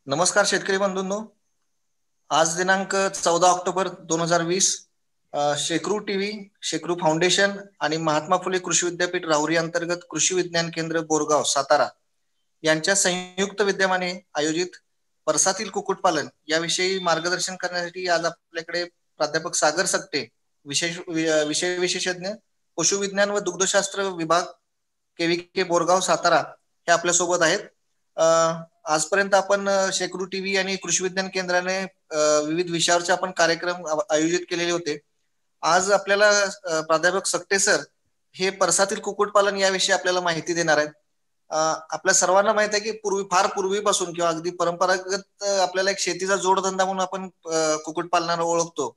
नमस्कार शेतकरी बंधूंनो, आज दिनांक 14 ऑक्टोबर 2020 शेकरू टीव्ही, शेकरू फाउंडेशन आणि महात्मा फुले कृषी विद्यापीठ राहुरी अंतर्गत कृषी विज्ञान केंद्र बोरगाव सातारा यांच्या संयुक्त विद्यमाने आयोजित परसातील कुक्कुटपालन याविषयी मार्गदर्शन करण्यासाठी आज आपल्याकडे प्राध्यापक सागर सकटे, विषय विशेषज्ञ पशुविज्ञान व दुग्धशास्त्र विभाग KVK बोरगाव सातारा हे आपल्यासोबत आहेत. आजपर्यंत आपण शेकरू टीव्ही आणि कृषी विज्ञान केंद्राने विविध विषयावरचे आपण कार्यक्रम आयोजित केलेले होते. आज आपल्याला प्राध्यापक सकटे सर हे परसातील कुक्कुटपालन याविषयी आपल्याला माहिती देणार आहेत. आपल्या सर्वांना माहित आहे की फार पूर्वीपासून किंवा अगदी परंपरागत आपल्याला एक शेतीचा जोडधंदा म्हणून आपण कुक्कुटपालनाला ओळखतो.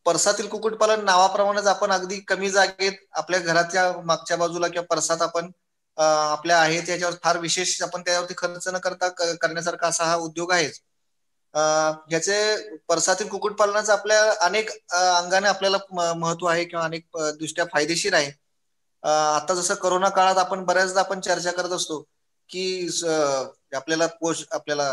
परसातील कुक्कुटपालन नावाप्रमाणेच आपण अगदी कमी जागेत आपल्या घराच्या मागच्या बाजूला किंवा परसात आपण आपल्या आहे त्याच्यावर फार विशेष आपण त्यावरती खर्च न करता करण्यासारखा असा हा उद्योग आहे. याचे परसातील कुक्कुटपालनाचं आपल्या अनेक अंगाने आपल्याला महत्व आहे किंवा अनेक दृष्ट्या फायदेशीर आहे. आता जसं कोरोना काळात आपण बऱ्याचदा आपण चर्चा करत असतो की आपल्याला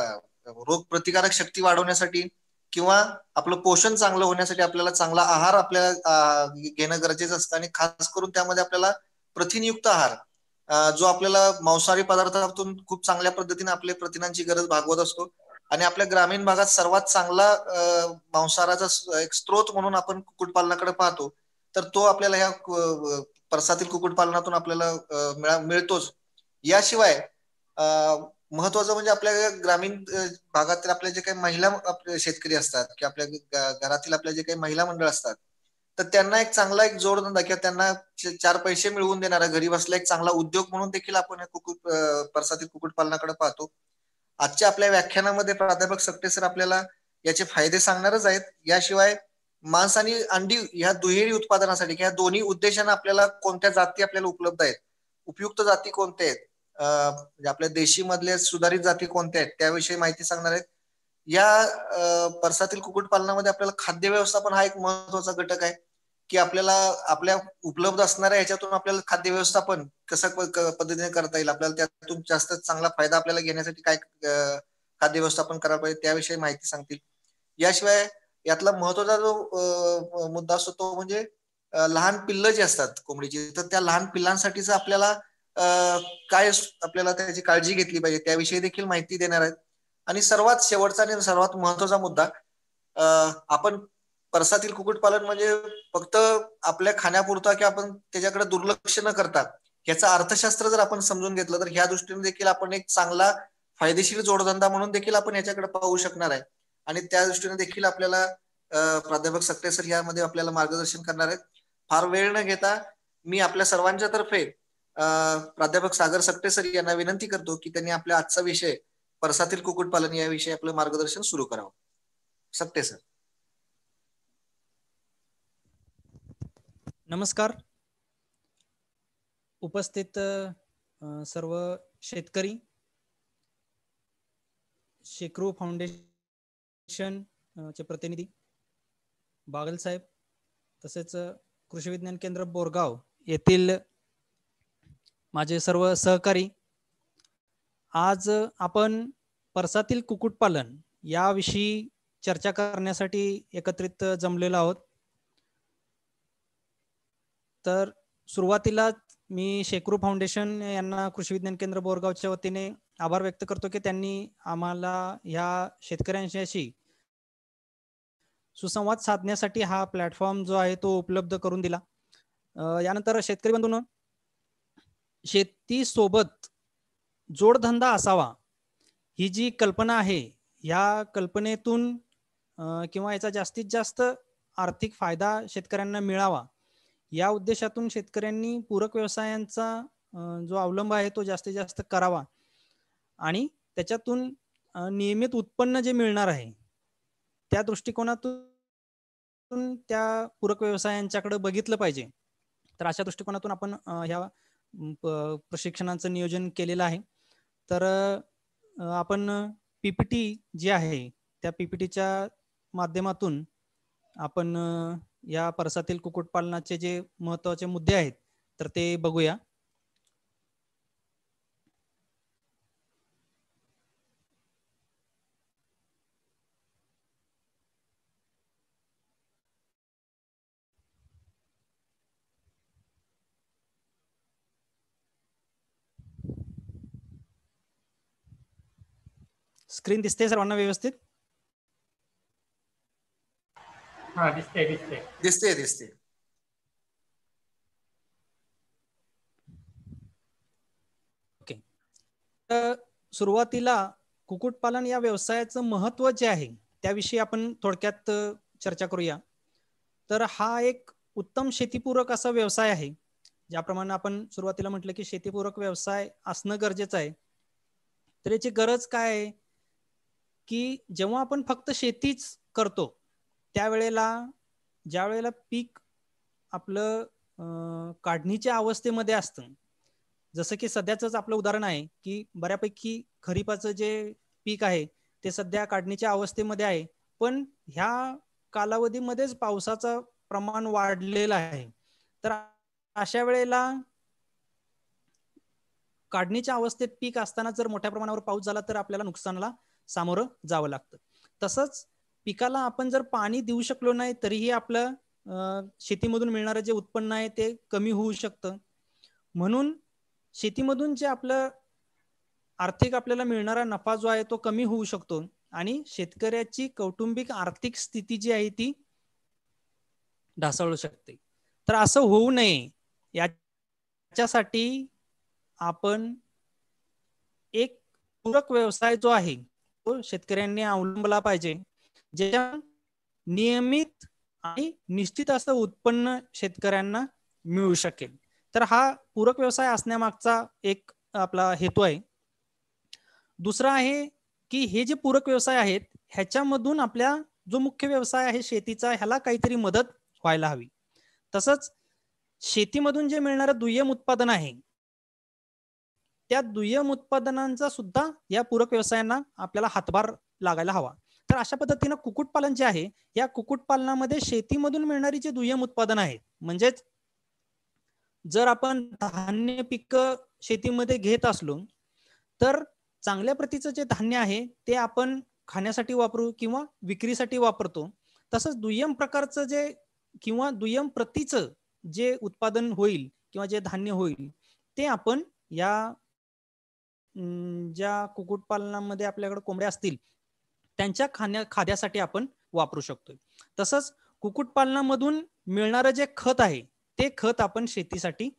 रोग प्रतिकारक शक्ती वाढवण्यासाठी किंवा आपलं पोषण चांगलं होण्यासाठी आपल्याला चांगला आहार आपल्याला घेणं गरजेचं असतं आणि खास करून त्यामध्ये आपल्याला प्रथिनयुक्त आहार जो आपल्याला मांसाहारी पदार्थातून खूप चांगल्या पद्धतीने आपल्या प्रथिनांची गरज भागवत असतो आणि आपल्या ग्रामीण भागात सर्वात चांगला मांसाहाराचा एक स्रोत म्हणून आपण कुक्कुटपालनाकडे पाहतो. तर तो आपल्याला ह्या परसातील कुक्कुटपालनातून आपल्याला मिळतोच. याशिवाय महत्वाचं म्हणजे आपल्या ग्रामीण भागातील आपले जे काही महिला शेतकरी असतात किंवा आपल्या घरातील आपले जे काही महिला मंडळ असतात तर त्यांना एक चांगला एक जोडधंदा किंवा त्यांना 4 पैसे मिळवून देणारा घरी बसल्या एक चांगला उद्योग म्हणून देखील आपण परसातील कुक्कुटपालनाकडे पाहतो. आजच्या आपल्या व्याख्यानामध्ये प्राध्यापक सकटे सर आपल्याला याचे फायदे सांगणारच आहेत. याशिवाय मांस आणि अंडी ह्या दुहेरी उत्पादनासाठी ह्या दोन्ही उद्देशाने आपल्याला कोणत्या जाती आपल्याला उपलब्ध आहेत, उपयुक्त जाती कोणत्या आहेत, म्हणजे आपल्या देशी मधल्या सुधारित जाती कोणत्या आहेत त्याविषयी माहिती सांगणार आहेत. या परसातील कुक्कुटपालनामध्ये आपल्याला खाद्य व्यवस्थापन हा एक महत्वाचा घटक आहे की आपल्याला आपल्या उपलब्ध असणाऱ्या ह्याच्यातून आपल्याला खाद्य व्यवस्थापन कसं पद्धतीने करता येईल, आपल्याला त्यातून जास्त चांगला फायदा आपल्याला घेण्यासाठी काय खाद्य व्यवस्थापन करायला पाहिजे त्याविषयी माहिती सांगतील. याशिवाय यातला महत्वाचा जो मुद्दा असतो तो म्हणजे लहान पिल्लं जी असतात कोंबडीची, तर त्या लहान पिल्लांसाठीच आपल्याला काय आपल्याला त्याची काळजी घेतली पाहिजे त्याविषयी देखील माहिती देणार आहेत. आणि सर्वात शेवटचा आणि सर्वात महत्वाचा मुद्दा, आपण परसातील कुक्कुटपालन म्हणजे फक्त आपल्या खाण्यापुरता किंवा आपण त्याच्याकडे दुर्लक्ष न करता याचं अर्थशास्त्र जर आपण समजून घेतलं तर ह्या दृष्टीने देखील आपण एक चांगला फायदेशीर जोडधंदा म्हणून देखील आपण याच्याकडे पाहू शकणार आहे. आणि त्या दृष्टीने देखील आपल्याला प्राध्यापक सकटे सर यामध्ये आपल्याला मार्गदर्शन करणार आहेत. फार वेळ न घेता मी आपल्या सर्वांच्या तर्फे प्राध्यापक सागर सकटे सर यांना विनंती करतो की त्यांनी आपल्या आजचा विषय परसातील कुक्कुटपालन याविषयी आपलं मार्गदर्शन सुरू करावं. सकटे सर. नमस्कार. उपस्थित सर्व शेतकरी, शेकरू फाउंडेशन चे प्रतिनिधी, बागल साहेब, तसेच कृषी विज्ञान केंद्र बोरगाव येथील माझे सर्व सहकारी, आज आपण परसातील कुक्कुटपालन याविषयी चर्चा करण्यासाठी एकत्रित जमलेलो आहोत. तर सुरुवातीला मी शेकरू फाउंडेशन यांना कृषी विज्ञान केंद्र बोरगावच्या वतीने आभार व्यक्त करतो की त्यांनी आम्हाला ह्या शेतकऱ्यांशी सुसंवाद साधण्यासाठी हा प्लॅटफॉर्म जो आहे तो उपलब्ध करून दिला. यानंतर शेतकरी बंधूंनो, शेतीसोबत जोडधंदा असावा ही जी कल्पना आहे, या कल्पनेतून किंवा याचा जास्तीत जास्त आर्थिक फायदा शेतकऱ्यांना मिळावा या उद्देशातून शेतकऱ्यांनी पूरक व्यवसायांचा जो अवलंब आहे तो जास्तीत जास्त करावा आणि त्याच्यातून नियमित उत्पन्न जे मिळणार आहे त्या दृष्टिकोनातून त्या पूरक व्यवसायांच्याकडे बघितलं पाहिजे. तर अशा दृष्टिकोनातून आपण ह्या प्रशिक्षणाचं नियोजन केलेलं आहे. तर आपण PPT जी आहे त्या PPTच्या माध्यमातून आपण या परसातील कुक्कुटपालनाचे जे महत्त्वाचे मुद्दे आहेत तर ते बघूया. स्क्रीन दिसते सर्वांना व्यवस्थित? हा, दिसते दिसते दिसते दिसते. ओके. तर सुरुवातीला कुक्कुटपालन या व्यवसायाचं महत्त्व जे आहे त्याविषयी आपण थोडक्यात चर्चा करूया. तर हा एक उत्तम शेतीपूरक असा व्यवसाय आहे. ज्याप्रमाणे आपण सुरुवातीला म्हटलं की शेतीपूरक व्यवसाय असणं गरजेचं आहे. तर याची गरज काय आहे की जेव्हा आपण फक्त शेतीच करतो त्यावेळेला ज्या वेळेला पीक आपलं काढणीच्या अवस्थेमध्ये असतं, जसं की सध्याच आपलं उदाहरण आहे की बऱ्यापैकी खरीपाचं जे पीक आहे ते सध्या काढणीच्या अवस्थेमध्ये आहे, पण ह्या कालावधीमध्येच पावसाचं प्रमाण वाढलेलं आहे. तर अशा वेळेला काढणीच्या अवस्थेत पीक असताना जर मोठ्या प्रमाणावर पाऊस झाला तर आपल्याला नुकसानाला सामोरं जावं लागतं. तसंच पिकाला आपण जर पाणी देऊ शकलो नाही तरीही आपलं शेतीमधून मिळणारं जे उत्पन्न आहे ते कमी होऊ शकतं. म्हणून शेतीमधून जे आपलं आर्थिक आपल्याला मिळणारा नफा जो आहे तो कमी होऊ शकतो आणि शेतकऱ्याची कौटुंबिक आर्थिक स्थिती जी आहे ती ढासळू शकते. तर असं होऊ नये याच्यासाठी आपण एक पूरक व्यवसाय जो आहे तो शेतकऱ्यांनी अवलंबला पाहिजे, ज्याच्या नियमित आणि निश्चित असं उत्पन्न शेतकऱ्यांना मिळू शकेल. तर हा पूरक व्यवसाय असण्यामागचा एक आपला हेतू आहे. दुसरा आहे की हे जे पूरक व्यवसाय आहेत ह्याच्यामधून आपल्या जो मुख्य व्यवसाय आहे शेतीचा ह्याला काहीतरी मदत व्हायला हवी. तसंच शेतीमधून जे मिळणारं दुय्यम उत्पादन आहे त्या दुय्यम उत्पादनांचा सुद्धा या पूरक व्यवसायांना आपल्याला हातभार लागायला हवा. तर अशा पद्धतीनं कुक्कुटपालन जे आहे या कुक्कुटपालनामध्ये शेतीमधून मिळणारी जे दुय्यम उत्पादन आहेत, म्हणजेच जर आपण धान्य पिकं शेतीमध्ये घेत असलो तर चांगल्या प्रतीचं जे धान्य आहे ते आपण खाण्यासाठी वापरू किंवा विक्रीसाठी वापरतो. तसंच दुय्यम प्रकारचं जे किंवा दुय्यम प्रतीचं जे उत्पादन होईल किंवा जे धान्य होईल ते आपण या ज्या कुक्कुटपालनामध्ये आपल्याकडे कोंबड्या असतील त्यांच्या खाद्यासाठी आपण वापरू शकतो. तसंच कुक्कुटपालनामधून मिळणारं जे खत आहे ते खत आपण शेतीसाठी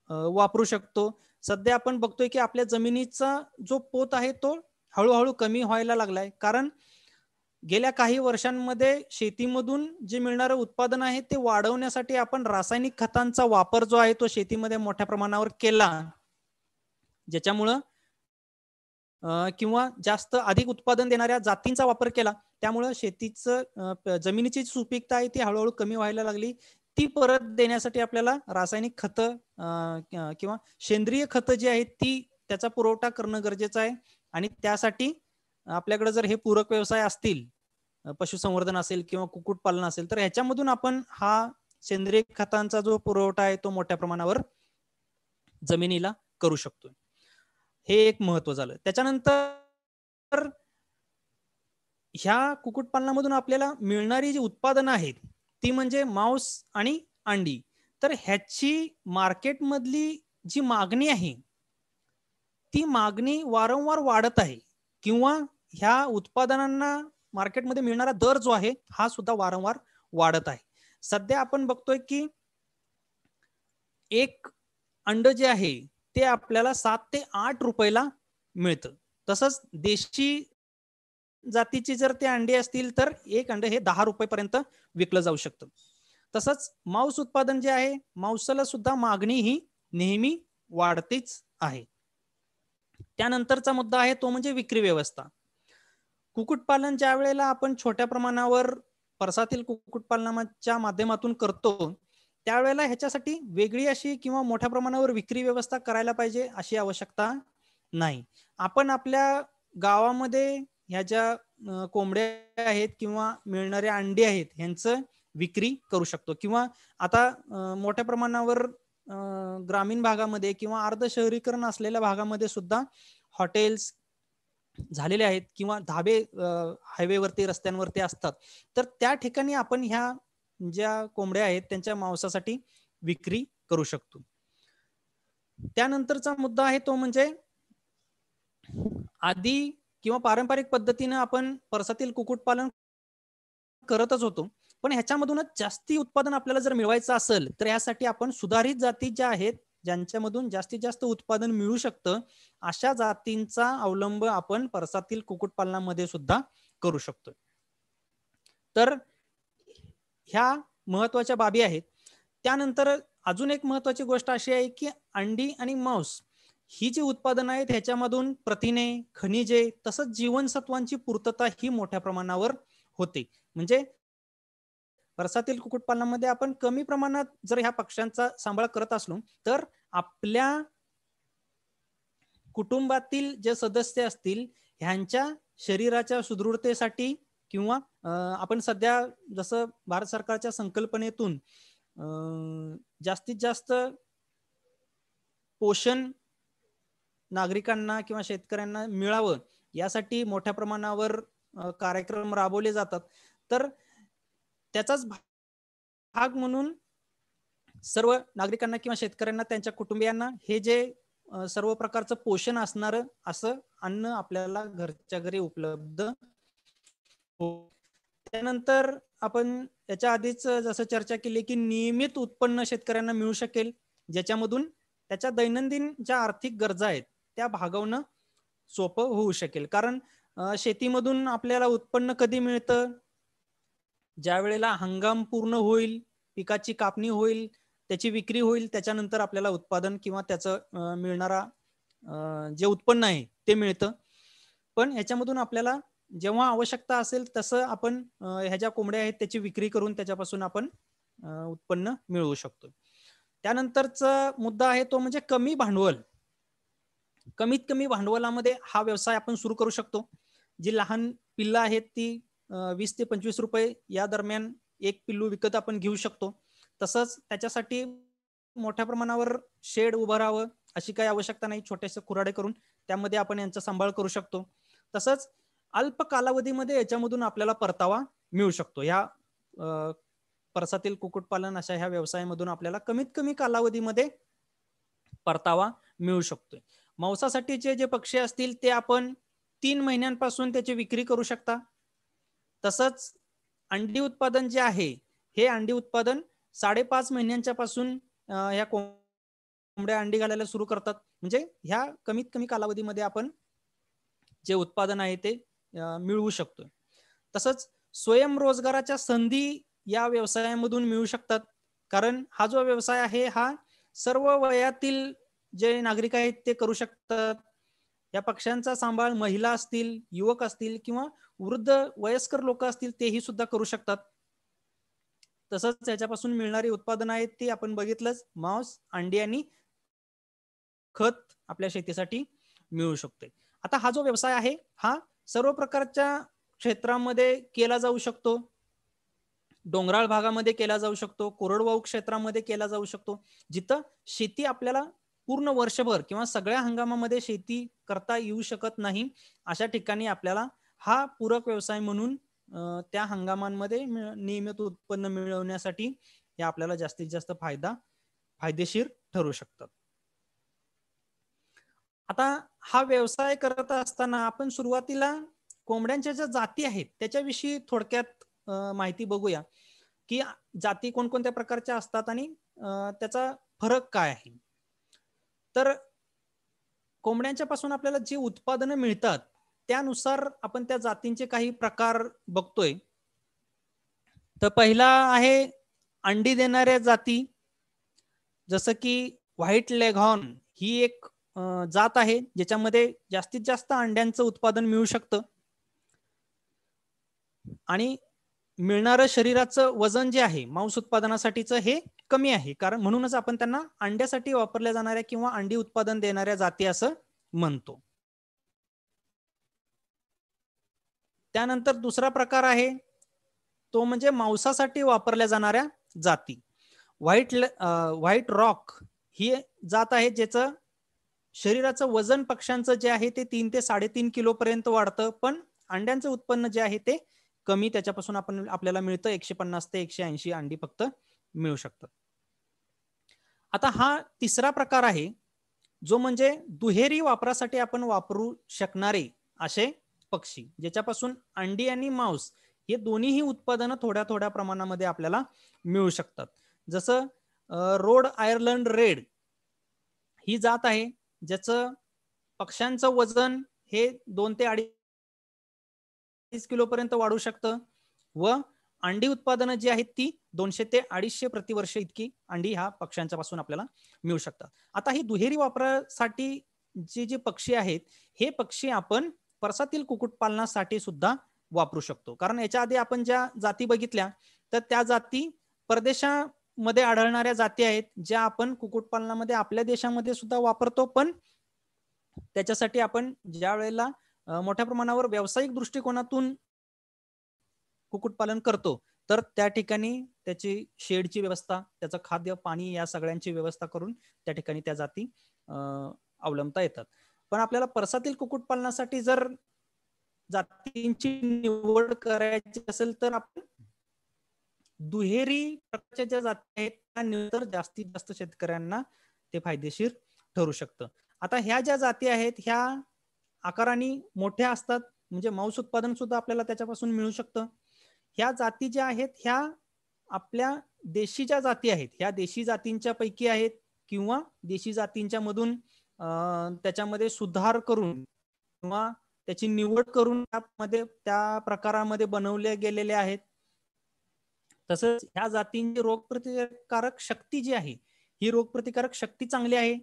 वापरू शकतो. सध्या आपण बघतोय की आपल्या जमिनीचा जो पोत आहे तो हळूहळू कमी व्हायला लागलाय, कारण गेल्या काही वर्षांमध्ये शेतीमधून जे मिळणारं उत्पादन आहे ते वाढवण्यासाठी आपण रासायनिक खतांचा वापर जो आहे तो शेतीमध्ये मोठ्या प्रमाणावर केला, ज्याच्यामुळं किंवा जास्त अधिक उत्पादन देणाऱ्या जातींचा वापर केला, त्यामुळं शेतीचं जमिनीची सुपीकता आहे ती हळूहळू कमी व्हायला लागली. ती परत देण्यासाठी आपल्याला रासायनिक खतं किंवा सेंद्रिय खतं जी आहेत ती त्याचा पुरवठा करणं गरजेचं आहे. आणि त्यासाठी आपल्याकडे जर हे पूरक व्यवसाय असतील, पशुसंवर्धन असेल किंवा कुक्कुटपालन असेल, तर ह्याच्यामधून आपण हा सेंद्रिय खतांचा जो पुरवठा आहे तो मोठ्या प्रमाणावर जमिनीला करू शकतो. हे एक महत्व झालं. त्याच्यानंतर ह्या कुक्कुटपालनामधून आपल्याला मिळणारी जी उत्पादनं आहेत ती म्हणजे मांस आणि अंडी. तर ह्याची मार्केटमधली जी मागणी आहे ती मागणी वारंवार वाढत आहे किंवा ह्या उत्पादनांना मार्केटमध्ये मिळणारा दर जो आहे हा सुद्धा वारंवार वाढत आहे. सध्या आपण बघतोय की एक अंड जे आहे ते आपल्याला 7 ते 8 रुपयाला मिळतं. तसंच देशी जातीची जर ते अंडे असतील तर एक अंड हे 10 रुपयेपर्यंत विकलं जाऊ शकतं. तसंच मांस उत्पादन जे आहे मांसाला सुद्धा मागणी ही नेहमी वाढतेच आहे. त्यानंतरचा मुद्दा आहे तो म्हणजे विक्री व्यवस्था. कुक्कुटपालन ज्या वेळेला आपण छोट्या प्रमाणावर परसातील कुक्कुटपालनाच्या माध्यमातून करतो त्यावेळेला ह्याच्यासाठी वेगळी अशी किंवा मोठ्या प्रमाणावर विक्री व्यवस्था करायला पाहिजे अशी आवश्यकता नाही. आपण आपल्या गावामध्ये ह्या ज्या कोंबड्या आहेत किंवा मिळणारे अंडे आहेत ह्यांचं विक्री करू शकतो. किंवा आता मोठ्या प्रमाणावर ग्रामीण भागामध्ये किंवा अर्ध शहरीकरण असलेल्या भागामध्ये सुद्धा हॉटेल्स झालेले आहेत किंवा धाबे हायवेवरती रस्त्यांवरती असतात. तर त्या ठिकाणी आपण ह्या ज्या कोंबड्या आहेत त्यांच्या मांसासाठी विक्री करू शकतो. त्यानंतरचा मुद्दा आहे तो म्हणजे आधी किंवा पारंपरिक पद्धतीने आपण परसातील कुक्कुटपालन करतच होतो, पण ह्याच्यामधूनच जास्ती उत्पादन आपल्याला जर मिळवायचं असेल तर यासाठी आपण सुधारित जाती ज्या आहेत, ज्यांच्यामधून जास्तीत जास्त उत्पादन मिळू शकतं, अशा जातींचा अवलंब आपण परसातील कुक्कुटपालनामध्ये सुद्धा करू शकतो. तर ह्या महत्वाच्या बाबी आहेत. त्यानंतर अजून एक महत्वाची गोष्ट अशी आहे की अंडी आणि मांस ही जी उत्पादनं आहेत ह्याच्यामधून प्रथिने, खनिजे तसंच जीवनसत्वांची पूर्तता ही मोठ्या प्रमाणावर होते. म्हणजे परसातील कुक्कुटपालनामध्ये आपण कमी प्रमाणात जर ह्या पक्ष्यांचा सांभाळ करत असलो तर आपल्या कुटुंबातील जे सदस्य असतील ह्यांच्या शरीराच्या सुदृढतेसाठी किंवा आपण सध्या जसं भारत सरकारच्या संकल्पनेतून जास्तीत जास्त पोषण नागरिकांना किंवा शेतकऱ्यांना मिळावं यासाठी मोठ्या प्रमाणावर कार्यक्रम राबवले जातात. तर त्याचाच भाग म्हणून सर्व नागरिकांना किंवा शेतकऱ्यांना त्यांच्या कुटुंबियांना हे जे सर्व प्रकारचं पोषण असणारं असं अन्न आपल्याला घरच्या घरी उपलब्ध हो. त्यानंतर आपण याच्या आधीच जसं चर्चा केली की नियमित उत्पन्न शेतकऱ्यांना मिळू शकेल, ज्याच्यामधून त्याच्या दैनंदिन ज्या आर्थिक गरजा आहेत त्या भागवणं सोपं होऊ शकेल. कारण शेतीमधून आपल्याला उत्पन्न कधी मिळतं, ज्या वेळेला हंगाम पूर्ण होईल, पिकाची कापणी होईल, त्याची विक्री होईल, त्याच्यानंतर आपल्याला उत्पादन किंवा त्याचं मिळणारा जे उत्पन्न आहे ते मिळतं. पण ह्याच्यामधून आपल्याला जेव्हा आवश्यकता असेल तसं आपण ह्या ज्या कोंबड्या आहेत त्याची विक्री करून त्याच्यापासून आपण उत्पन्न मिळवू शकतो. त्यानंतरचा मुद्दा आहे तो म्हणजे कमी भांडवल. कमीत कमी भांडवलामध्ये हा व्यवसाय आपण सुरू करू शकतो. जी लहान पिल्लं आहेत ती 20 ते 25 रुपये या दरम्यान एक पिल्लू विकत आपण घेऊ शकतो. तसंच त्याच्यासाठी मोठ्या प्रमाणावर शेड उभं राहावं अशी काही आवश्यकता नाही. छोटेसे कुऱ्हाडे करून त्यामध्ये आपण यांचा सांभाळ करू शकतो. तसंच अल्प कालावधीमध्ये याच्यामधून आपल्याला परतावा मिळू शकतो. ह्या परसातील कुक्कुटपालन अशा ह्या व्यवसायामधून आपल्याला कमीत कमी कालावधीमध्ये परतावा मिळू शकतोय. मांसासाठीचे जे पक्षी असतील ते आपण 3 महिन्यांपासून त्याची विक्री करू शकता. तसंच अंडी उत्पादन जे आहे हे अंडी उत्पादन 5.5 महिन्यांच्या पासून ह्या कोंबड्या अंडी घालायला सुरू करतात. म्हणजे ह्या कमीत कमी कालावधीमध्ये आपण जे उत्पादन आहे ते मिळवू शकतो. तसंच स्वयंरोजगाराच्या संधी या व्यवसायामधून मिळू शकतात. कारण हा जो व्यवसाय आहे हा सर्व वयातील जे नागरिक आहेत ते करू शकतात. या पक्ष्यांचा सांभाळ महिला असतील, युवक असतील किंवा वृद्ध वयस्कर लोक असतील तेही सुद्धा करू शकतात. तसंच याच्यापासून मिळणारी उत्पादन आहेत ती आपण बघितलंच, मांस, अंडी आणि खत आपल्या शेतीसाठी मिळू शकते. आता हा जो व्यवसाय आहे हा सर्व प्रकारच्या क्षेत्रामध्ये केला जाऊ शकतो. डोंगराळ भागामध्ये केला जाऊ शकतो, कोरडवाहू क्षेत्रामध्ये केला जाऊ शकतो. जिथं शेती आपल्याला पूर्ण वर्षभर किंवा सगळ्या हंगामामध्ये शेती करता येऊ शकत नाही अशा ठिकाणी आपल्याला हा पूरक व्यवसाय म्हणून त्या हंगामांमध्ये नियमित उत्पन्न मिळवण्यासाठी हे आपल्याला जास्तीत जास्त फायदेशीर ठरू शकतात. आता हा व्यवसाय करत असताना आपण सुरुवातीला कोंबड्यांच्या ज्या जाती आहेत त्याच्याविषयी थोडक्यात माहिती बघूया की जाती कोणकोणत्या प्रकारच्या असतात आणि त्याचा फरक काय आहे. तर कोंबड्यांच्या पासून आपल्याला जी उत्पादनं मिळतात त्यानुसार आपण त्या जातींचे काही प्रकार बघतोय. तर पहिला आहे अंडी देणाऱ्या जाती, जसं की व्हाईट लेघॉर्न ही एक जात आहे ज्याच्यामध्ये जास्तीत जास्त अंड्यांचं उत्पादन मिळू शकतं आणि मिळणारं शरीराचं वजन जे आहे मांस उत्पादनासाठीचं हे कमी आहे. कारण म्हणूनच आपण त्यांना अंड्यासाठी वापरल्या जाणाऱ्या किंवा अंडी उत्पादन देणाऱ्या जाती असं म्हणतो. त्यानंतर दुसरा प्रकार आहे तो म्हणजे मांसासाठी वापरल्या जाणाऱ्या जाती. व्हाईट रॉक ही जात आहे ज्याचं शरीराचं वजन पक्ष्यांचं जे आहे ते 3 ते 3.5 किलो पर्यंत वाढतं, पण अंड्यांचं उत्पन्न जे आहे ते कमी, त्याच्यापासून आपल्याला मिळतं 150 ते 180 अंडी फक्त मिळू शकतात. आता हा तिसरा प्रकार आहे जो म्हणजे दुहेरी वापरासाठी आपण वापरू शकणारे असे पक्षी, ज्याच्यापासून अंडी आणि मांस हे दोन्हीही उत्पादनं थोड्या थोड्या प्रमाणामध्ये आपल्याला मिळू शकतात. जसं रोड आयर्लंड रेड ही जात आहे, ज्याचं पक्ष्यांचं वजन हे 2 ते 2.5 किलो पर्यंत वाढू शकतं व अंडी उत्पादनं जी आहेत ती 200 ते 250 प्रतिवर्ष इतकी अंडी ह्या पक्ष्यांच्या पासून आपल्याला मिळू शकतात. आता ही दुहेरी वापरासाठी जे पक्षी आहेत हे पक्षी आपण परसातील कुक्कुटपालनासाठी सुद्धा वापरू शकतो. कारण याच्या आधी आपण ज्या जाती बघितल्या तर त्या जाती परदेशामध्ये आढळणाऱ्या जाती आहेत, ज्या आपण कुक्कुटपालनामध्ये आपल्या देशामध्ये सुद्धा वापरतो, पण त्याच्यासाठी आपण ज्या वेळेला मोठ्या प्रमाणावर व्यावसायिक दृष्टिकोनातून कुक्कुटपालन करतो तर त्या ठिकाणी त्याची शेडची व्यवस्था, त्याचं खाद्य, पाणी या सगळ्यांची व्यवस्था करून त्या ठिकाणी त्या जाती अवलंबता येतात. पण आपल्याला परसातील कुक्कुटपालनासाठी जर जातींची निवड करायची असेल तर आपण दुहेरी प्रकारच्या ज्या जाती आहेत त्या निवड जास्तीत जास्त शेतकऱ्यांना ते फायदेशीर ठरू शकतं. आता ह्या ज्या जाती आहेत ह्या आकाराने मोठ्या असतात, म्हणजे मांस उत्पादन सुद्धा आपल्याला त्याच्यापासून मिळू शकतं. ह्या जाती ज्या आहेत ह्या आपल्या देशी ज्या जाती आहेत ह्या देशी जातींच्या पैकी आहेत किंवा देशी जातींच्या मधून त्याच्यामध्ये सुधार करून किंवा त्याची निवड करून त्यामध्ये त्या प्रकारामध्ये बनवले गेलेले आहेत. तसंच ह्या जातींची रोगप्रतिकारक शक्ती जी आहे ही रोगप्रतिकारक शक्ती चांगली आहे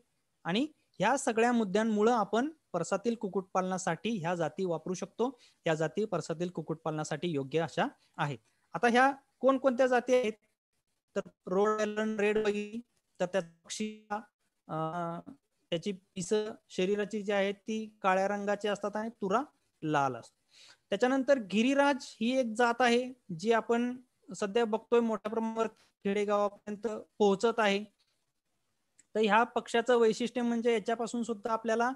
आणि ह्या सगळ्या मुद्द्यांमुळे आपण परसातील कुक्कुटपालनासाठी ह्या जाती वापरू शकतो. ह्या जाती परसातील कुक्कुटपालनासाठी योग्य अशा आहेत. आता ह्या कोणकोणत्या जाती आहेत तर रोड आयलंड रेड बघितली तर त्या पक्षी त्याची पिस शरीराची जी आहेत ती काळ्या रंगाची असतात आणि तुरा लाल असतो. त्याच्यानंतर गिरिराज ही एक जात आहे जी आपण सध्या बघतोय मोठ्या प्रमाणावर खेडेगावापर्यंत पोहोचत आहे. तर ह्या पक्षाचं वैशिष्ट्य म्हणजे याच्यापासून सुद्धा आपल्याला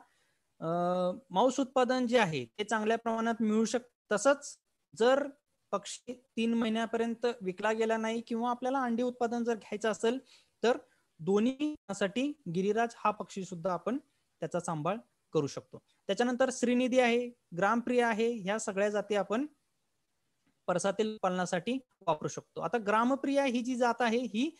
मांस उत्पादन जे आहे ते चांगल्या प्रमाणात मिळू शकतं. तसंच जर पक्षी 3 महिन्यापर्यंत विकला गेला नाही किंवा आपल्याला अंडी उत्पादन जर घ्यायचं असेल तर दोन्हीसाठी गिरिराज हा पक्षी सुद्धा आपण त्याचा सांभाळ करू शकतो. त्याच्यानंतर श्रीनिधी आहे, ग्रामप्रिया आहे, ह्या सगळ्या जाती आपण परसातील पालनासाठी वापरू शकतो. आता ग्रामप्रिया ही जी जात आहे ही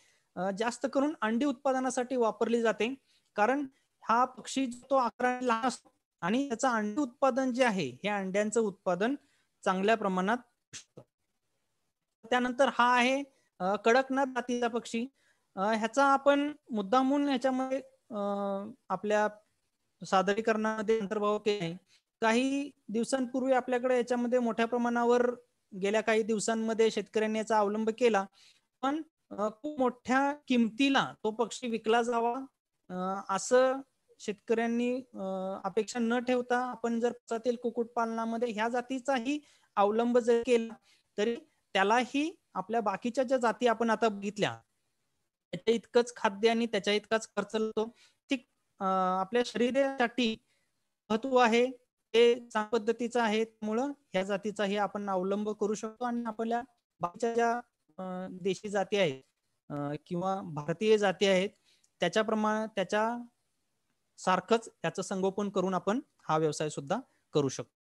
जास्त करून अंडी उत्पादनासाठी वापरली जाते, कारण हा पक्षी तो आकाराने लहान असतो आणि त्याचं अंडी उत्पादन जे आहे हे अंड्यांचं उत्पादन चांगल्या प्रमाणात असतं. त्यानंतर हा आहे कडकनाथ जातीचा पक्षी. ह्याचा आपण मुद्दामून ह्याच्यामध्ये आपल्या सादरीकरणामध्ये अंतर्भाव केला आहे. काही दिवसांपूर्वी आपल्याकडे याच्यामध्ये मोठ्या प्रमाणावर गेल्या काही दिवसांमध्ये शेतकऱ्यांनी याचा अवलंब केला, पण खूप मोठ्या किमतीला तो पक्षी विकला जावा असं शेतकऱ्यांनी अपेक्षा न ठेवता आपण जर परसातील कुक्कुटपालनामध्ये ह्या जातीचाही अवलंब जर केला तरी त्यालाही आपल्या बाकीच्या ज्या जाती आपण आता बघितल्या त्याच्या इतकंच खाद्य आणि त्याच्या इतकाच खर्च लागतो. ठीक आपल्या शरीरासाठी महत्व आहे ते चांगल्या पद्धतीचं आहे, त्यामुळं ह्या जातीचाही आपण अवलंब करू शकतो आणि आपल्या बाकीच्या ज्या देशी जाती आहेत किंवा भारतीय जाती आहेत त्याच्या सारखंच त्याचं संगोपन करून आपण हा व्यवसाय सुद्धा करू शकतो.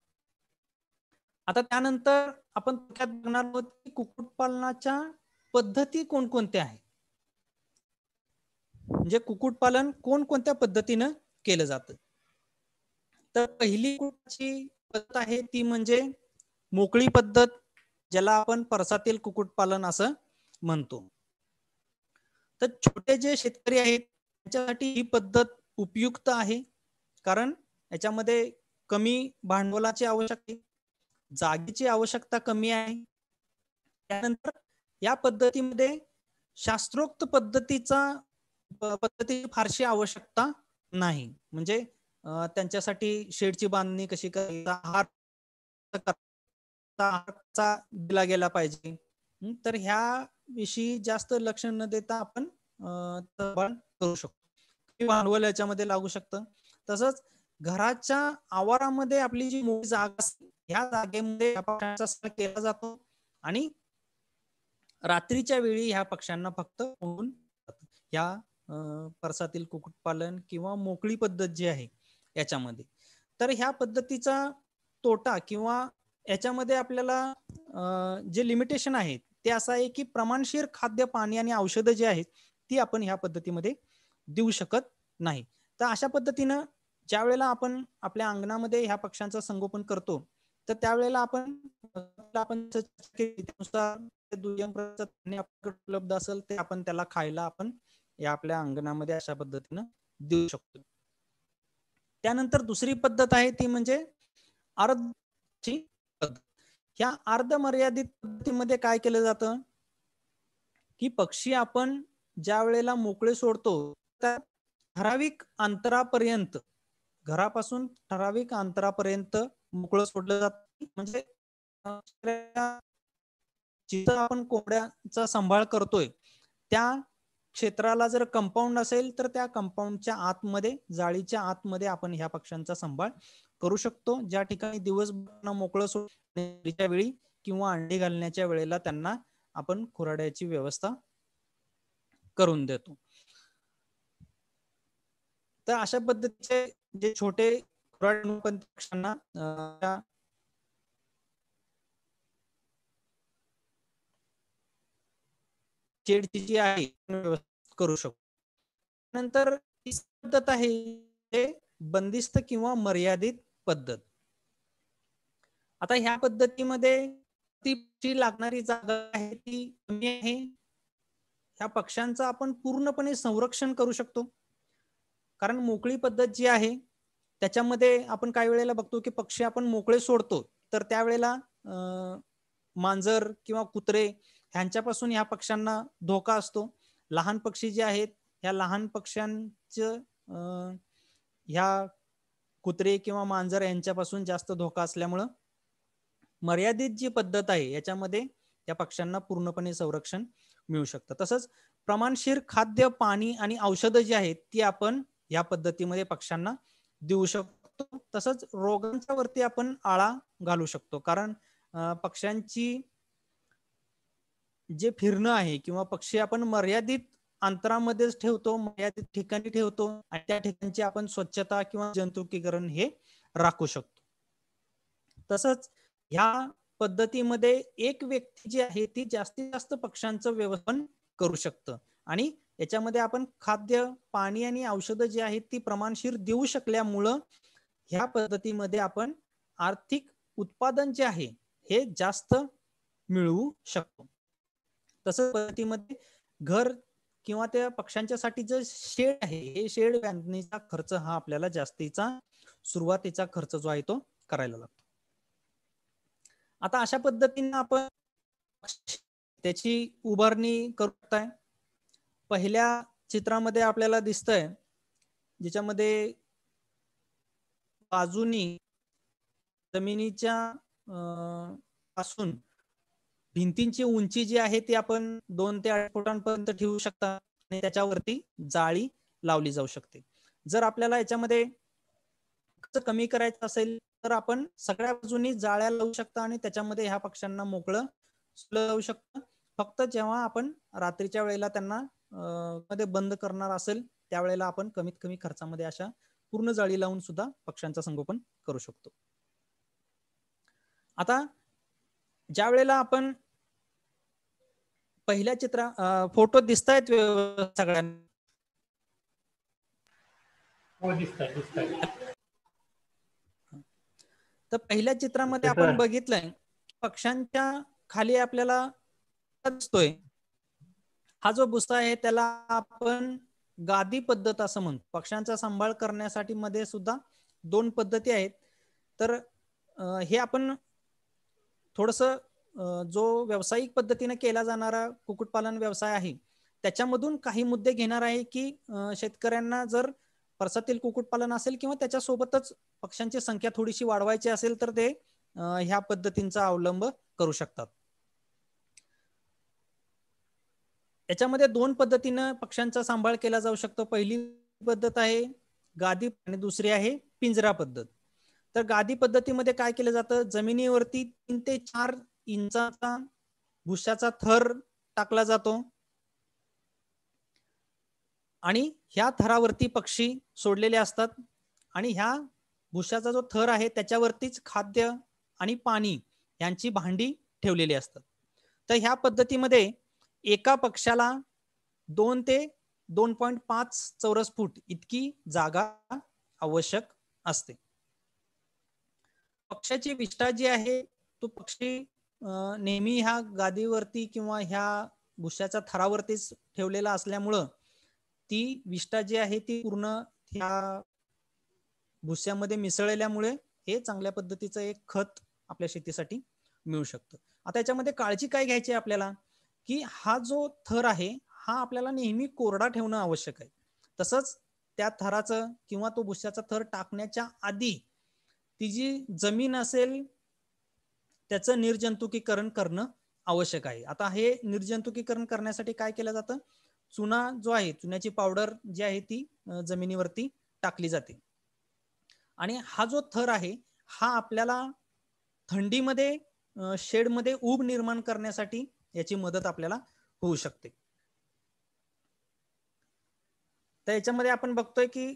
आता त्यानंतर आपण बघणार आहोत की कुक्कुटपालनाच्या पद्धती कोणकोणत्या आहेत, म्हणजे कुक्कुटपालन कोणकोणत्या पद्धतीनं केलं जातं. तर पहिली कुक्कुटची पद्धत आहे ती म्हणजे मोकळी पद्धत, ज्याला आपण परसातील कुक्कुटपालन असं म्हणतो. तर छोटे जे शेतकरी आहेत त्यांच्यासाठी ही पद्धत उपयुक्त आहे, कारण याच्यामध्ये कमी भांडवलाची आवश्यकता, जागेची आवश्यकता कमी आहे. त्यानंतर या पद्धतीमध्ये शास्त्रोक्त पद्धतीची फारशी आवश्यकता नाही, म्हणजे त्यांच्यासाठी शेडची बांधणी कशी करायची, आहार दिला गेला पाहिजे, तर ह्या विषयी जास्त लक्ष न देता आपण करू शकतो. भांडवल याच्यामध्ये लागू शकतं. तसंच घराच्या आवारामध्ये आपली जी मोठी जागा असते ह्या जागेमध्ये या पक्ष्यांचा सराव केला जातो आणि रात्रीच्या वेळी ह्या पक्ष्यांना फक्त या परसातील कुक्कुटपालन किंवा मोकळी पद्धत जी आहे याच्यामध्ये. तर ह्या पद्धतीचा तोटा किंवा याच्यामध्ये आपल्याला जे लिमिटेशन आहे ते असं आहे की प्रमाणशीर खाद्य, पाणी आणि औषधं जी आहेत ती आपण ह्या पद्धतीमध्ये देऊ शकत नाही. तर अशा पद्धतीनं ज्या वेळेला आपण आपल्या अंगणामध्ये ह्या पक्ष्यांचं संगोपन करतो तर त्यावेळेला आपण त्यानुसार दुय्यम प्रकारचं उपलब्ध असेल ते आपण त्याला खायला आपण या आपल्या अंगणामध्ये अशा पद्धतीनं देऊ शकतो. त्यानंतर दुसरी पद्धत आहे ती म्हणजे अर्धची पद्धत. ह्या अर्ध मर्यादित पद्धतीमध्ये काय केलं जातं की पक्षी आपण ज्या वेळेला मोकळे सोडतो त्या ठराविक अंतरापर्यंत, घरापासून ठराविक अंतरापर्यंत मोकळं सोडलं जातं. म्हणजे जिथं आपण कोंबड्याचा सांभाळ करतोय त्या क्षेत्राला जर कंपाऊंड असेल तर त्या कंपाऊंडच्या आतमध्ये, जाळीच्या आतमध्ये आपण ह्या पक्ष्यांचा सांभाळ करू शकतो. ज्या ठिकाणी दिवसभर मोकळं सोडण्याच्या वेळी किंवा अंडी घालण्याच्या वेळेला त्यांना आपण खुराड्याची व्यवस्था करून देतो. तर अशा पद्धतीचे जे छोटे पक्ष्यांना शेडची जी आहे करू शकतो. नंतर तिसरी पद्धत आहे बंदिस्त किंवा मर्यादित पद्धत. आता ह्या पद्धतीमध्ये ती लागणारी जागा आहे ती कमी आहे. ह्या पक्ष्यांचं आपण पूर्णपणे संरक्षण करू शकतो. कारण मोकळी पद्धत जी आहे त्याच्यामध्ये आपण काही वेळेला बघतो की पक्षी आपण मोकळे सोडतो तर त्यावेळेला मांजर किंवा कुत्रे ह्यांच्यापासून ह्या पक्ष्यांना धोका असतो. लहान पक्षी जे आहेत ह्या लहान पक्ष्यांचं ह्या कुत्रे किंवा मांजर यांच्यापासून जास्त धोका असल्यामुळं मर्यादित जी पद्धत आहे याच्यामध्ये त्या पक्ष्यांना पूर्णपणे संरक्षण मिळू शकतं. तसंच प्रमाणशीर खाद्य, पाणी आणि औषधं जी आहेत ती आपण या पद्धतीमध्ये पक्ष्यांना देऊ शकतो. तसंच रोगांच्या वरती आपण आळा घालू शकतो. कारण पक्ष्यांची जे फिरणं आहे किंवा पक्षी आपण मर्यादित अंतरामध्येच ठेवतो, मर्यादित ठिकाणी ठेवतो आणि त्या ठिकाणची आपण स्वच्छता किंवा जंतुकीकरण हे राखू शकतो. तसंच ह्या पद्धतीमध्ये एक व्यक्ती जी आहे ती जास्तीत जास्त पक्ष्यांचं व्यवस्थापन करू शकतं आणि याच्यामध्ये आपण खाद्य, पाणी आणि औषधं जी आहेत ती प्रमाणशीर देऊ शकल्यामुळं ह्या पद्धतीमध्ये आपण आर्थिक उत्पादन जे आहे हे जास्त मिळवू शकतो. तसंच पद्धतीमध्ये घर किंवा त्या पक्ष्यांच्यासाठी जे शेड आहे हे शेड बांधणीचा खर्च हा आपल्याला जास्तीचा सुरुवातीचा खर्च जो आहे तो करायला लागतो. आता अशा पद्धतीने आपण त्याची उभारणी करताय. पहिल्या चित्रामध्ये आपल्याला दिसतंय ज्याच्यामध्ये बाजूनी जमिनीच्या पासून भिंतींची उंची जी आहे ती आपण 2 ते 8 फुटांपर्यंत ठेवू शकता आणि त्याच्यावरती जाळी लावली जाऊ शकते. जर आपल्याला याच्यामध्ये कमी करायचं असेल तर आपण सगळ्या बाजूनी जाळ्या लावू शकता आणि त्याच्यामध्ये ह्या पक्ष्यांना मोकळं सोडलं जाऊ शकतं. फक्त जेव्हा आपण रात्रीच्या वेळेला त्यांना मध्ये बंद करणार असेल त्यावेळेला आपण कमीत कमी खर्चामध्ये अशा पूर्ण जाळी लावून सुद्धा पक्ष्यांचं संगोपन करू शकतो. आता ज्या वेळेला आपण पहिल्या फोटो दिसतायत सगळ्यांना? हो, दिसतंय. तर पहिल्या चित्रामध्ये आपण बघितलंय पक्ष्यांच्या खाली आपल्याला दिसतोय हा जो भुसा आहे त्याला आपण गादी पद्धत असं म्हणतो. पक्ष्यांचा सांभाळ करण्यासाठी मध्ये सुद्धा 2 पद्धती आहेत. तर हे आपण थोडंसं जो व्यावसायिक पद्धतीने केला जाणारा कुक्कुटपालन व्यवसाय आहे त्याच्यामधून काही मुद्दे घेणार आहे की शेतकऱ्यांना जर परसातील कुक्कुटपालन असेल किंवा त्याच्यासोबतच पक्ष्यांची संख्या थोडीशी वाढवायची असेल तर ते ह्या पद्धतींचा अवलंब करू शकतात. याच्यामध्ये 2 पद्धतीनं पक्ष्यांचा सांभाळ केला जाऊ शकतो. पहिली पद्धत आहे गादी आणि दुसरी आहे पिंजरा पद्धत. तर गादी पद्धतीमध्ये काय केलं जातं, जमिनीवरती 3 ते 4 इंचाचा भुशाचा थर टाकला जातो आणि ह्या थरावरती पक्षी सोडलेले असतात आणि ह्या भुशाचा जो थर आहे त्याच्यावरतीच खाद्य आणि पाणी यांची भांडी ठेवलेली असतात. तर ह्या पद्धतीमध्ये एका पक्षाला 2 ते 2.5 चौरस फूट इतकी जागा आवश्यक असते. पक्षाची विष्ठा जी आहे तो पक्षी नेहमी ह्या गादीवरती किंवा ह्या भुशाच्या थरावरतीच ठेवलेला असल्यामुळं ती विष्ठा जी आहे ती पूर्ण ह्या भुस्यामध्ये मिसळल्यामुळे हे चांगल्या पद्धतीचं एक खत आपल्या शेतीसाठी मिळू शकतं. आता याच्यामध्ये काळजी काय घ्यायची आपल्याला, की हा जो थर आहे हा आपल्याला नेहमी कोरडा ठेवणं आवश्यक आहे. तसंच त्या थराचं किंवा तो भुस्याचा थर टाकण्याच्या आधी ती जी जमीन असेल त्याचं निर्जंतुकीकरण करणं आवश्यक आहे. आता हे निर्जंतुकीकरण करण्यासाठी काय केलं जातं, चुना जो आहे चुन्याची पावडर जी आहे ती जमिनीवरती टाकली जाते. आणि हा जो थर आहे हा आपल्याला थंडीमध्ये शेडमध्ये ऊब निर्माण करण्यासाठी याची मदत आपल्याला होऊ शकते. तर याच्यामध्ये आपण बघतोय की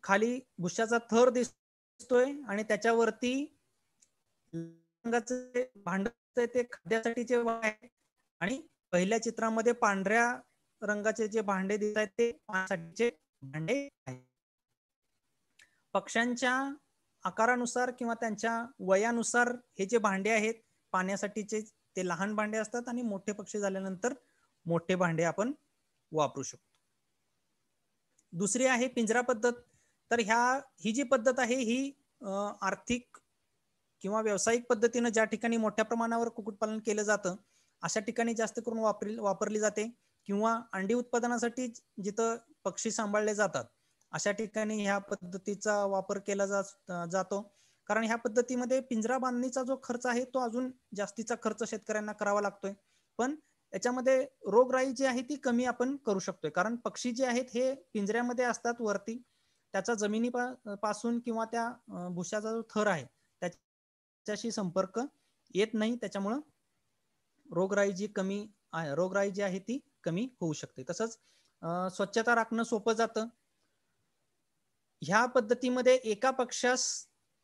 खाली भुशाचा थर दिसतोय आणि त्याच्यावरती रंगाचे भांड ते खाद्यासाठीचे आहे आणि पहिल्या चित्रामध्ये पांढऱ्या रंगाचे जे भांडे दिसत आहेत ते पाण्यासाठीचे भांडे आहेत. पक्ष्यांच्या आकारानुसार किंवा त्यांच्या वयानुसार हे जे भांडे आहेत पाण्यासाठीचे ते लहान भांडे असतात आणि मोठे पक्षी झाल्यानंतर मोठे भांडे आपण वापरू शकतो. दुसरी आहे पिंजरा पद्धत. तर ही जी पद्धत आहे ही आर्थिक किंवा व्यावसायिक पद्धतीने ज्या ठिकाणी मोठ्या प्रमाणावर कुक्कुटपालन केलं जातं अशा ठिकाणी जास्त करून वापरली जाते किंवा अंडी उत्पादनासाठी जिथं पक्षी सांभाळले जातात अशा ठिकाणी ह्या पद्धतीचा वापर केला जातो. कारण ह्या पद्धतीमध्ये पिंजरा बांधणीचा जो खर्च आहे तो अजून जास्तीचा खर्च शेतकऱ्यांना करावा लागतोय, पण याच्यामध्ये रोगराई जी आहे ती कमी आपण करू शकतोय. कारण पक्षी जे आहेत हे पिंजऱ्यामध्ये असतात वरती, त्याचा जमिनीपासून किंवा त्या भुशाचा जो थर आहे त्याच्याशी संपर्क येत नाही, त्याच्यामुळं रोगराई जी आहे ती कमी होऊ शकते. तसंच स्वच्छता राखणं सोपं जातं. ह्या पद्धतीमध्ये एका पक्षास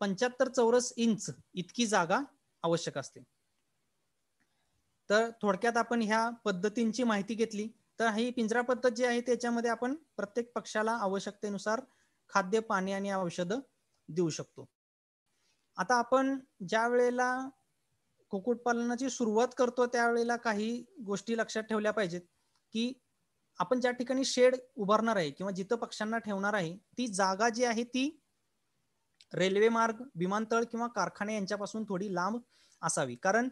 75 चौरस इंच इतकी जागा आवश्यक असते. तर थोडक्यात आपण ह्या पद्धतींची माहिती घेतली. तर ही पिंजरा पद्धत जी आहे त्याच्यामध्ये आपण प्रत्येक पक्षाला आवश्यकतेनुसार खाद्य, पाणी आणि औषधं देऊ शकतो. आता आपण ज्या वेळेला कुक्कुटपालनाची सुरुवात करतो त्यावेळेला काही गोष्टी लक्षात ठेवल्या पाहिजेत, की आपण ज्या ठिकाणी शेड उभारणार आहे किंवा जिथं पक्ष्यांना ठेवणार आहे ती जागा जी आहे ती रेल्वे मार्ग, विमानतळ किंवा कारखाने यांच्यापासून थोडी लांब असावी. कारण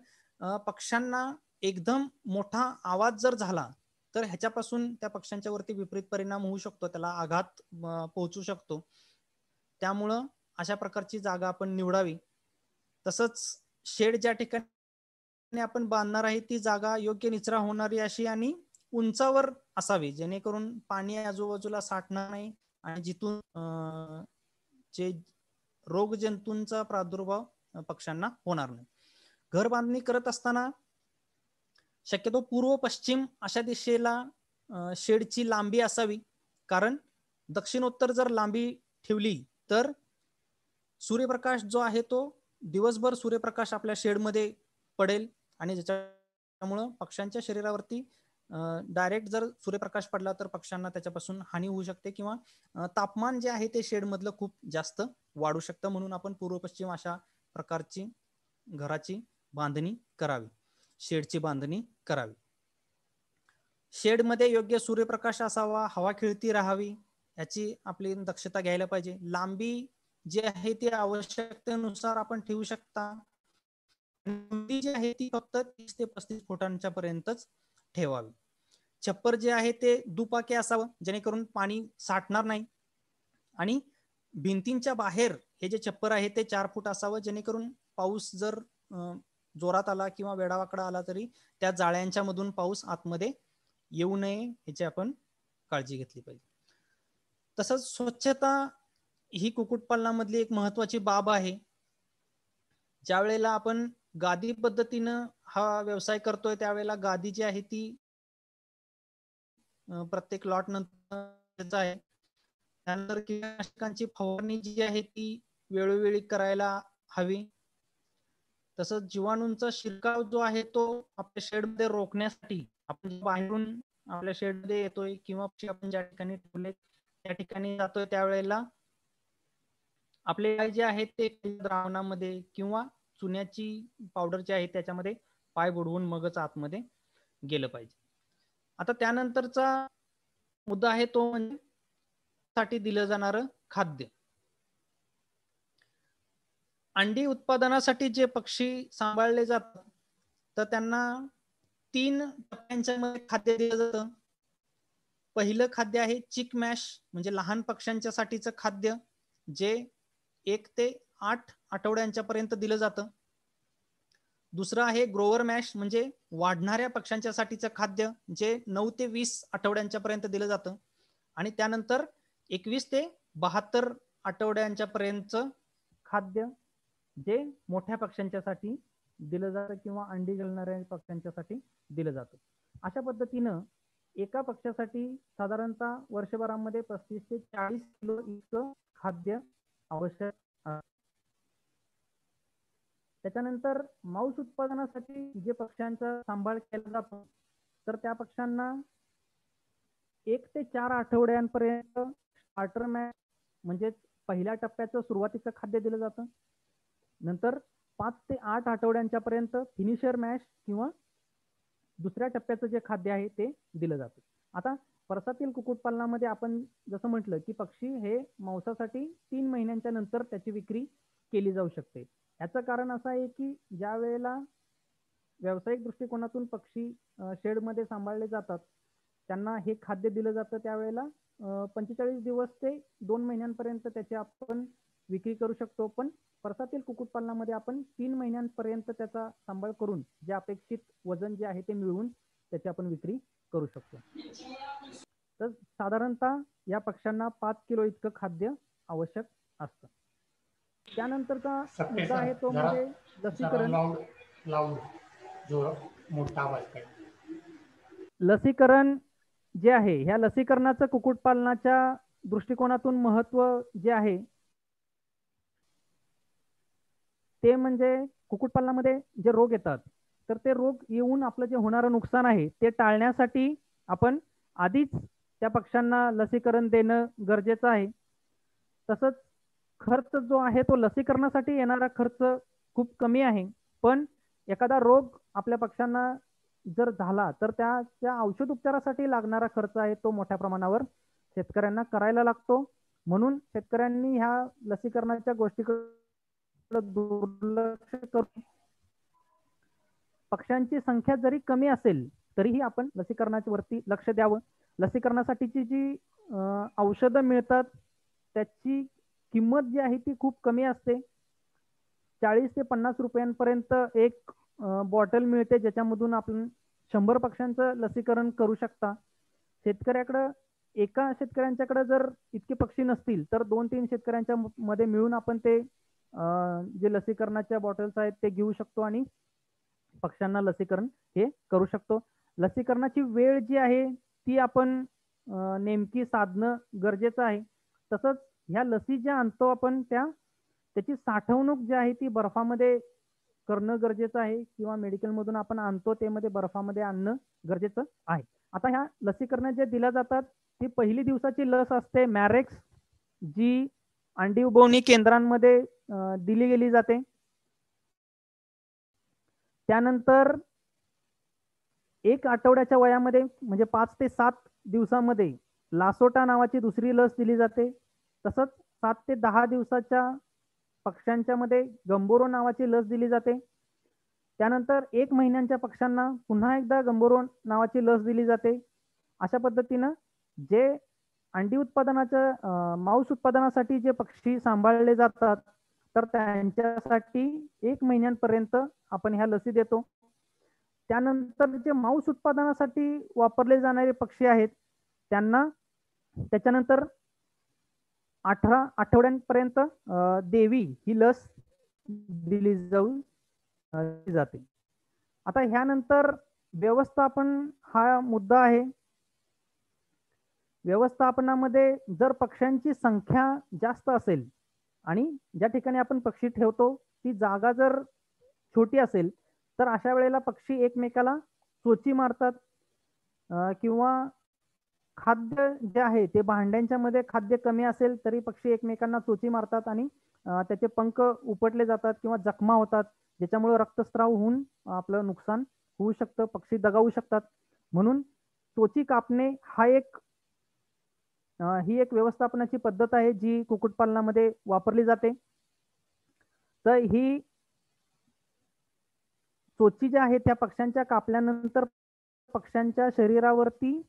पक्ष्यांना एकदम मोठा आवाज जर झाला तर ह्याच्यापासून त्या पक्ष्यांच्या वरती विपरीत परिणाम होऊ शकतो, त्याला आघात पोहोचू शकतो. त्यामुळं अशा प्रकारची जागा आपण निवडावी. तसंच शेड ज्या ठिकाणी आपण बांधणार आहे ती जागा योग्य निचरा होणारी अशी आणि उंचावर असावी, जेणेकरून पाणी आजूबाजूला साठणार नाही आणि जिथून जे रोगजंतूंचा प्रादुर्भाव पक्ष्यांना होणार नाही. घर बांधणी करत असताना शक्यतो पूर्व पश्चिम अशा दिशेला शेडची लांबी असावी. कारण दक्षिणोत्तर जर लांबी ठेवली तर सूर्यप्रकाश जो आहे तो दिवसभर सूर्यप्रकाश आपल्या शेडमध्ये पडेल आणि ज्याच्यामुळं पक्ष्यांच्या शरीरावरती डायरेक्ट जर सूर्यप्रकाश पडला तर पक्ष्यांना त्याच्यापासून हानी होऊ शकते किंवा तापमान जे आहे ते शेडमधलं खूप जास्त वाढू शकतं. म्हणून आपण पूर्व पश्चिम अशा प्रकारची घराची बांधणी करावी, शेडची बांधणी करावी. शेडमध्ये योग्य सूर्यप्रकाश असावा, हवा खेळती राहावी याची आपली दक्षता घ्यायला पाहिजे. लांबी जी आहे ती आवश्यकतेनुसार आपण ठेवू शकता. लांबी जी आहे ती फक्त 30 ते 35 फुटांच्या पर्यंतच ठेवावी. छप्पर जे आहे ते दुपाके असावं जेणेकरून पाणी साठणार नाही आणि भिंतींच्या बाहेर हे जे छप्पर आहे ते 4 फूट असावं जेणेकरून पाऊस जर जोरात आला किंवा वेडावाकडा आला तरी त्या जाळ्यांच्या मधून पाऊस आतमध्ये येऊ नये याची आपण काळजी घेतली पाहिजे. तसंच स्वच्छता ही कुक्कुटपालनामधली एक महत्वाची बाब आहे. ज्या वेळेला आपण गादी पद्धतीनं हा व्यवसाय करतोय त्यावेळेला गादी जी आहे ती प्रत्येक लॉट नंतर आहे त्यानंतर कीटकनाशकांची फवारणी जी आहे ती वेळोवेळी करायला हवी. तसंच जीवाणूंचा शिरकाव जो आहे तो आपल्या शेडमध्ये रोखण्यासाठी आपण बाहेरून आपल्या शेडमध्ये येतोय किंवा आपण ज्या ठिकाणी ठेवले त्या ठिकाणी जातोय त्यावेळेला आपले पाय जे आहेत ते द्रावणामध्ये किंवा चुन्याची पावडर जी आहे त्याच्यामध्ये पाय बुडवून मगच आतमध्ये गेलं पाहिजे. आता त्यानंतरचा मुद्दा आहे तो म्हणजे साठी दिलं जाणारं खाद्य. अंडी उत्पादनासाठी जे पक्षी सांभाळले जातात तर त्यांना 3 टप्प्यांच्या मध्ये खाद्य दिलं जातं. पहिलं खाद्य आहे चिक मॅश म्हणजे लहान पक्ष्यांच्या साठीचं खाद्य जे 1 ते 8 आठवड्यांच्या पर्यंत दिलं जातं. दुसरं आहे ग्रोवर मॅश म्हणजे वाढणाऱ्या पक्ष्यांच्या साठीचं खाद्य जे 9 ते 20 आठवड्यांच्या पर्यंत दिलं जातं. आणि त्यानंतर 21 ते 72 आठवड्यांच्या पर्यंतचं खाद्य जे मोठ्या पक्ष्यांच्यासाठी दिलं जातं किंवा अंडी घालणाऱ्या पक्ष्यांच्यासाठी दिलं जातं. अशा पद्धतीनं एका पक्षासाठी साधारणतः वर्षभरामध्ये 35 ते 40 किलो इतकं खाद्य आवश्यक आहे. त्याच्यानंतर मांस उत्पादनासाठी जे पक्ष्यांचा सांभाळ केला जातो तर त्या पक्ष्यांना 1 ते 4 आठवड्यांपर्यंत स्टार्टर मॅश म्हणजे पहिल्या टप्प्याचं सुरुवातीचं खाद्य दिलं जातं. नंतर 5 ते 8 आठवड्यांच्या पर्यंत फिनिशर मॅश किंवा दुसऱ्या टप्प्याचं जे खाद्य आहे ते दिलं जातं. आता परसातील कुक्कुटपालनामध्ये आपण जसं म्हटलं की पक्षी हे मांसासाठी 3 महिन्यांच्या नंतर त्याची विक्री केली जाऊ शकते. याचं कारण असं आहे की ज्या वेळेला व्यावसायिक दृष्टिकोनातून पक्षी शेडमध्ये सांभाळले जातात त्यांना हे खाद्य दिलं जातं त्यावेळेला 45 दिवस ते 2 महिन्यांपर्यंत त्याची आपण विक्री करू शकतो. पण परसातील कुक्कुटपालनामध्ये आपण 3 महिन्यांपर्यंत त्याचा सांभाळ करून जे अपेक्षित वजन जे आहे ते मिळवून त्याची आपण विक्री करू शकतो. तर साधारणतः या पक्ष्यांना 5 किलो इतकं खाद्य आवश्यक असतं. त्यानंतरचा मुद्दा आहे तो म्हणजे लसीकरण. लसीकरण जे आहे ह्या लसीकरणाचं कुक्कुटपालनाच्या दृष्टिकोनातून महत्व जे आहे ते म्हणजे कुक्कुटपालनामध्ये जे रोग येतात तर ते रोग येऊन आपलं जे होणारं नुकसान आहे ते टाळण्यासाठी आपण आधीच त्या पक्ष्यांना लसीकरण देणं गरजेचं आहे. तसंच खर्च जो आहे तो लसीकरणासाठी येणारा खर्च खूप कमी आहे. पण एखादा रोग आपल्या पक्ष्यांना जर झाला तर त्या औषध उपचारासाठी लागणारा खर्च आहे तो मोठ्या प्रमाणावर शेतकऱ्यांना करायला लागतो. म्हणून शेतकऱ्यांनी ह्या लसीकरणाच्या गोष्टीकडे दुर्लक्ष करून पक्ष्यांची संख्या जरी कमी असेल तरीही आपण लसीकरणाच्या वरती लक्ष द्यावं. लसीकरणासाठीची जी औषधं मिळतात त्याची किंमत जी आहे ती खूप कमी असते. 40 ते 50 रुपयांपर्यंत एक बॉटल मिळते ज्याच्यामधून आपण 100 पक्ष्यांचं लसीकरण करू शकता. शेतकऱ्याकडं एका शेतकऱ्यांच्याकडे जर इतके पक्षी नसतील तर 2-3 शेतकऱ्यांच्या मध्ये मिळून आपण ते जे लसीकरणाच्या बॉटल्स आहेत ते घेऊ शकतो आणि पक्ष्यांना लसीकरण हे करू शकतो. लसीकरणाची वेळ जी आहे ती आपण नेमकी साधणं गरजेचं आहे. तसंच ह्या लसी ज्या आणतो आपण त्याची साठवणूक जी आहे ती बर्फामध्ये करणं गरजेचं आहे किंवा मेडिकलमधून आपण आणतो ते मध्ये बर्फामध्ये आणणं गरजेचं आहे. आता ह्या लसीकरण जे दिल्या जातात ती पहिली दिवसाची लस असते मॅरेक्स जी अंडी उबवणी केंद्रांमध्ये दिली गेली जाते. त्यानंतर 1 आठवड्याच्या वयामध्ये म्हणजे 5 ते 7 दिवसामध्ये लासोटा नावाची दुसरी लस दिली जाते. तसंच 7 ते 10 दिवसाच्या पक्ष्यांच्या मध्ये गंबोरो नावाची लस दिली जाते. त्यानंतर 1 महिन्यांच्या पक्ष्यांना पुन्हा एकदा गंबोरो नावाची लस दिली जाते. अशा पद्धतीनं जे अंडी उत्पादनाचं मांस उत्पादनासाठी जे पक्षी सांभाळले जातात तर त्यांच्यासाठी 1 महिन्यांपर्यंत आपण ह्या लसी देतो. त्यानंतर जे मांस उत्पादनासाठी वापरले जाणारे पक्षी आहेत त्यांना त्याच्यानंतर 18 आठवड्यांपर्यंत देवी ही लस दिली जाते. आता ह्यानंतर व्यवस्थापन हा मुद्दा आहे. व्यवस्थापनामध्ये जर पक्ष्यांची संख्या जास्त असेल आणि ज्या ठिकाणी आपण पक्षी ठेवतो ती जागा जर छोटी असेल तर अशा वेळेला पक्षी एकमेकाला चोची मारतात किंवा खाद्य जे आहे ते भांड्यांच्या मध्ये खाद्य कमी असेल तरी पक्षी एकमेकांना चोची मारतात आणि त्याचे पंख उपटले जातात किंवा जखमा होतात, ज्याच्यामुळे रक्तस्राव होऊन आपलं नुकसान होऊ शकतं, पक्षी दगावू शकतात. म्हणून चोची कापणे ही एक व्यवस्थापनाची पद्धत आहे जी कुक्कुटपालनामध्ये वापरली जाते. तर ही चोची जी आहे त्या पक्ष्यांच्या कापल्यानंतर पक्ष्यांच्या शरीरावरती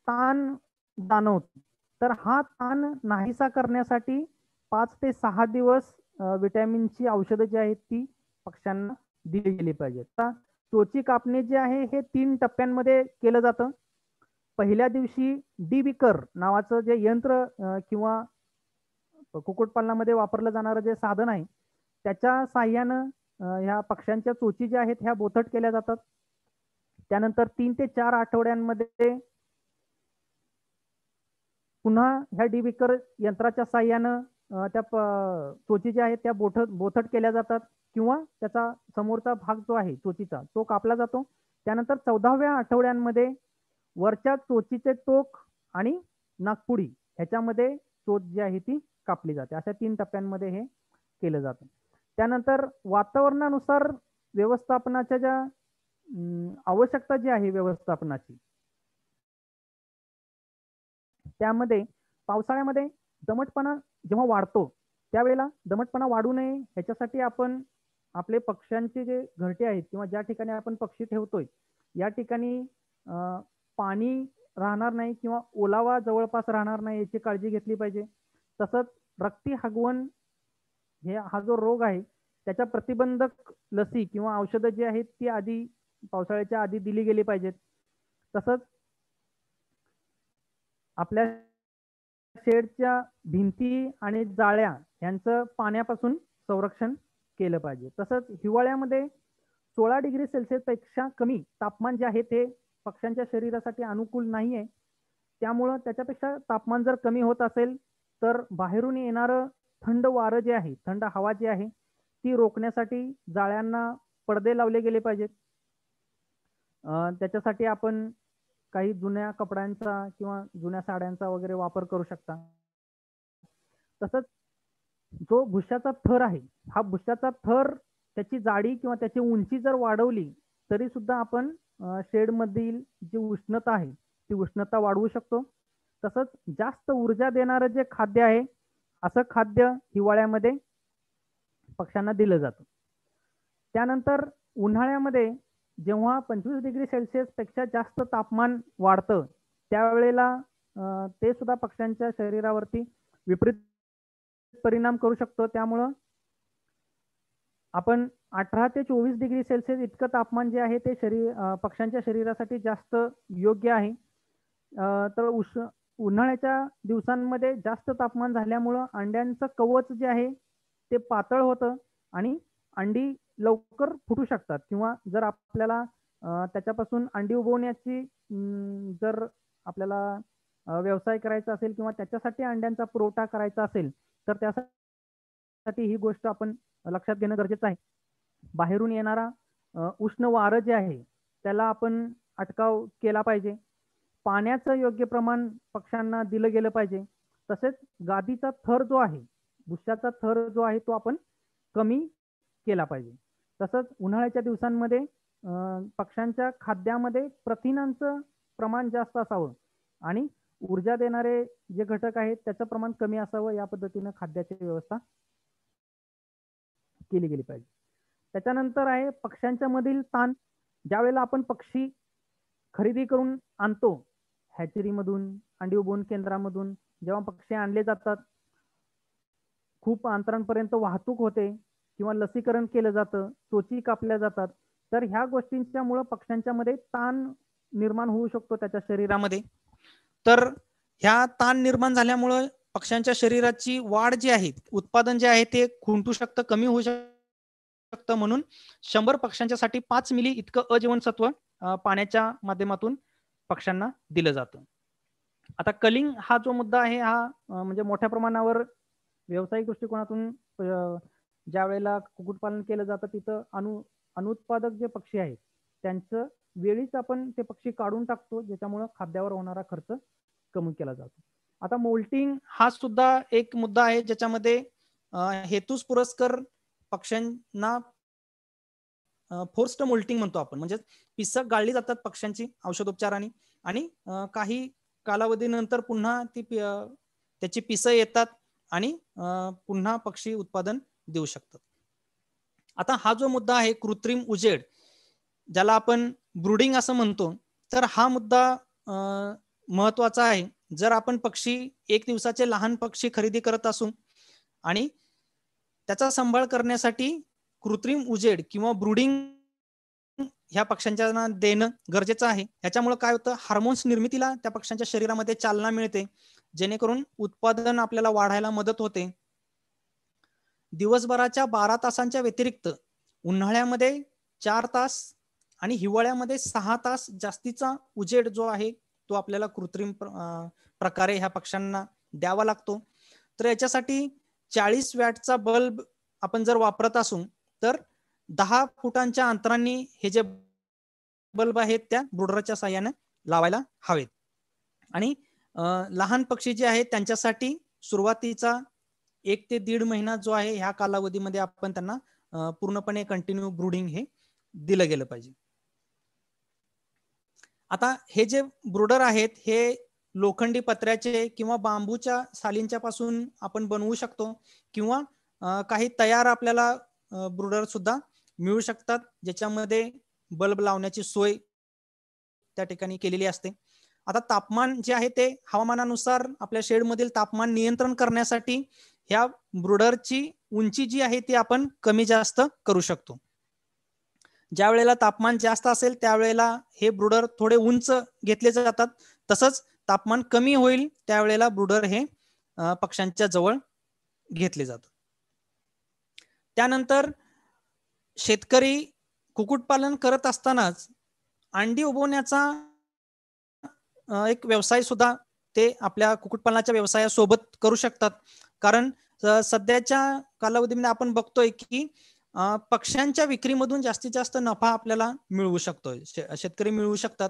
ताण जाणवतो. तर हा ताण नाहीसा करण्यासाठी 5 ते 6 दिवस विटॅमिनची औषधं जी आहेत ती पक्ष्यांना दिली गेली पाहिजेत. आता चोची कापणे जे आहे हे 3 टप्प्यांमध्ये केलं जातं. पहिल्या दिवशी डिविकर नावाचं जे यंत्र किंवा कुक्कुटपालनामध्ये वापरलं जाणारं जे साधन आहे त्याच्या साह्यानं ह्या पक्ष्यांच्या चोची ज्या आहेत ह्या बोथट केल्या जातात. त्यानंतर 3 ते 4 आठवड्यांमध्ये पुन्हा ह्या डिविकर यंत्राच्या साह्यानं त्या चोची ज्या आहेत त्या बोथट केल्या जातात किंवा त्याचा समोरचा भाग जो आहे चोचीचा तो कापला जातो. त्यानंतर 14व्या आठवड्यांमध्ये वरच्या चोचीचे टोक आणि नागपुडी ह्याच्यामध्ये चोच जी आहे ती कापली जाते. अशा 3 टप्प्यांमध्ये हे केलं जातं. त्यानंतर वातावरणानुसार व्यवस्थापनाच्या ज्या आवश्यकता जी आहे व्यवस्थापनाची त्यामध्ये पावसाळ्यामध्ये दमटपणा जेव्हा वाढतो त्यावेळेला दमटपणा वाढू नये ह्याच्यासाठी आपण आपले पक्ष्यांचे जे घरटे आहेत किंवा ज्या ठिकाणी आपण पक्षी ठेवतोय या ठिकाणी पाणी राहणार नाही किंवा ओलावा जवळपास राहणार नाही याची काळजी घेतली पाहिजे. तसंच रक्ती हगवण हा जो रोग आहे त्याच्या प्रतिबंधक लसी किंवा औषधं जी आहेत ती आधी पावसाळ्याच्या आधी दिली गेली पाहिजेत. तसंच आपल्या शेडच्या भिंती आणि जाळ्या यांचं पाण्यापासून संरक्षण केलं पाहिजे. तसंच हिवाळ्यामध्ये 16 डिग्री सेल्सिअस पेक्षा कमी तापमान जे आहे ते पक्ष्यांच्या शरीरासाठी अनुकूल नाही आहे. त्यामुळं त्याच्यापेक्षा तापमान जर कमी होत असेल तर बाहेरून येणारं थंड वारं जे आहे थंड हवा जी आहे ती रोखण्यासाठी जाळ्यांना पडदे लावले गेले पाहिजेत. त्याच्यासाठी आपण काही जुन्या कपड्यांचा किंवा जुन्या साड्यांचा वगैरे वापर करू शकता. तसंच जो भुश्याचा थर आहे हा भुश्याचा थर त्याची जाडी किंवा त्याची उंची जर वाढवली तरी सुद्धा आपण शेडमधील जी उष्णता आहे ती उष्णता वाढवू शकतो. तसंच जास्त ऊर्जा देणारं जे खाद्य आहे असं खाद्य हिवाळ्यामध्ये पक्ष्यांना दिलं जातं. त्यानंतर उन्हाळ्यामध्ये जेव्हा 25 डिग्री सेल्सिअस पेक्षा जास्त तापमान वाढतं त्यावेळेला ते सुद्धा पक्ष्यांच्या शरीरावरती विपरीत परिणाम करू शकतो. त्यामुळं आपण 18 ते 24 डिग्री सेल्सिअस इतकं तापमान जे आहे ते पक्ष्यांच्या शरीरासाठी जास्त योग्य आहे. तर उन्हाळ्याच्या दिवसांमध्ये जास्त तापमान झाल्यामुळं अंड्यांचं कवच जे आहे ते पातळ होतं आणि अंडी लवकर फुटू शकतात किंवा जर आपल्याला त्याच्यापासून अंडी उबवण्याची जर आपल्याला व्यवसाय करायचा असेल किंवा त्याच्यासाठी अंड्यांचा पुरवठा करायचा असेल तर त्यासाठी ही गोष्ट आपण लक्षात घेणं गरजेचं आहे. बाहेरून येणारा उष्ण वारं जे आहे त्याला आपण अटकाव केला पाहिजे. पाण्याचं योग्य प्रमाण पक्ष्यांना दिलं गेलं पाहिजे. तसेच गादीचा थर जो आहे भुश्याचा थर जो आहे तो आपण कमी केला पाहिजे. तसंच उन्हाळ्याच्या दिवसांमध्ये पक्ष्यांच्या खाद्यामध्ये प्रथिनांचं प्रमाण जास्त असावं आणि ऊर्जा देणारे जे घटक आहेत त्याचं प्रमाण कमी असावं या पद्धतीनं खाद्याची व्यवस्था केली गेली पाहिजे. त्याच्यानंतर आहे पक्ष्यांच्या मधील ताण. ज्यावेळेला आपण पक्षी खरेदी करून आणतो हॅचरीमधून अंडी उबवून केंद्रामधून जेव्हा पक्षी आणले जातात खूप अंतरांपर्यंत वाहतूक होते किंवा लसीकरण केलं जातं चोची कापल्या जातात तर ह्या गोष्टींच्या मुळे पक्ष्यांच्या मध्ये ताण निर्माण होऊ शकतो त्याच्या शरीरामध्ये. तर ह्या ताण निर्माण झाल्यामुळं पक्ष्यांच्या शरीराची वाढ जी आहे उत्पादन जे आहे ते खुंटू शकतं कमी होऊ शकतं. म्हणून 100 पक्ष्यांच्या साठी 5 मिली इतकं अजीवनसत्व पाण्याच्या माध्यमातून पक्ष्यांना दिलं जातं. आता कलिंग हा जो मुद्दा आहे हा म्हणजे मोठ्या प्रमाणावर व्यावसायिक दृष्टिकोनातून ज्या वेळेला कुक्कुटपालन केलं जातं तिथं अनुत्पादक जे पक्षी आहेत त्यांचं वेळीच आपण ते पक्षी काढून टाकतो, ज्याच्यामुळं खाद्यावर होणारा खर्च कमी केला जातो. आता मोल्टिंग हा सुद्धा एक मुद्दा आहे ज्याच्यामध्ये हेतूस पुरस्कर पक्ष्यांना फोर्स्ड मोल्टिंग म्हणतो आपण, म्हणजे पिसं गाळली जातात पक्ष्यांची औषधोपचाराने आणि काही कालावधीनंतर पुन्हा त्याची पिसं येतात आणि पुन्हा पक्षी उत्पादन देऊ शकतात. आता हा जो मुद्दा आहे कृत्रिम उजेड, ज्याला आपण ब्रूडिंग असं म्हणतो, तर हा मुद्दा महत्वाचा आहे. जर आपण पक्षी 1 दिवसाचे लहान पक्षी खरेदी करत असू आणि त्याचा सांभाळ करण्यासाठी कृत्रिम उजेड किंवा ब्रूडिंग ह्या पक्ष्यांच्या देणं गरजेचं आहे. याच्यामुळे काय होतं, हार्मोन्स निर्मितीला त्या पक्ष्यांच्या शरीरामध्ये चालना मिळते, जेणेकरून उत्पादन आपल्याला वाढायला मदत होते. दिवसभराच्या 12 तासांच्या व्यतिरिक्त उन्हाळ्यामध्ये 4 तास आणि हिवाळ्यामध्ये 6 तास जास्तीचा उजेड जो आहे तो आपल्याला कृत्रिम प्रकारे ह्या पक्ष्यांना द्यावा लागतो. तर याच्यासाठी 40 वॅटचा बल्ब आपण जर वापरत असू तर 10 फुटांच्या अंतरांनी हे जे बल्ब आहेत त्या ब्रूडरच्या साहाय्याने लावायला हवेत. आणि लहान पक्षी जे आहेत त्यांच्यासाठी सुरुवातीचा 1 ते 1.5 महिना जो आहे ह्या कालावधीमध्ये आपण त्यांना पूर्णपणे कंटिन्यू ब्रूडिंग हे दिलं गेलं पाहिजे. आता हे जे ब्रूडर आहेत हे लोखंडी पत्र्याचे किंवा बांबूच्या सालींच्या पासून आपण बनवू शकतो किंवा काही तयार आपल्याला ब्रूडर सुद्धा मिळू शकतात, ज्याच्यामध्ये बल्ब लावण्याची सोय त्या ठिकाणी केलेली असते. आता तापमान जे आहे ते हवामानानुसार आपल्या शेडमधील तापमान नियंत्रण करण्यासाठी ह्या ब्रूडरची उंची जी आहे ती आपण कमी जास्त करू शकतो. ज्या वेळेला तापमान जास्त असेल त्यावेळेला हे ब्रूडर थोडे उंच घेतले जातात, तसंच तापमान कमी होईल त्यावेळेला ब्रूडर हे पक्ष्यांच्या जवळ घेतले जातात. त्यानंतर शेतकरी कुक्कुटपालन करत असतानाच अंडी उबवण्याचा एक व्यवसाय सुद्धा ते आपल्या कुक्कुटपालनाच्या व्यवसायासोबत करू शकतात. कारण सध्याच्या कालावधीमध्ये आपण बघतोय की पक्ष्यांच्या विक्रीमधून जास्तीत जास्त नफा आपल्याला मिळवू शकतोय, शेतकरी मिळवू शकतात.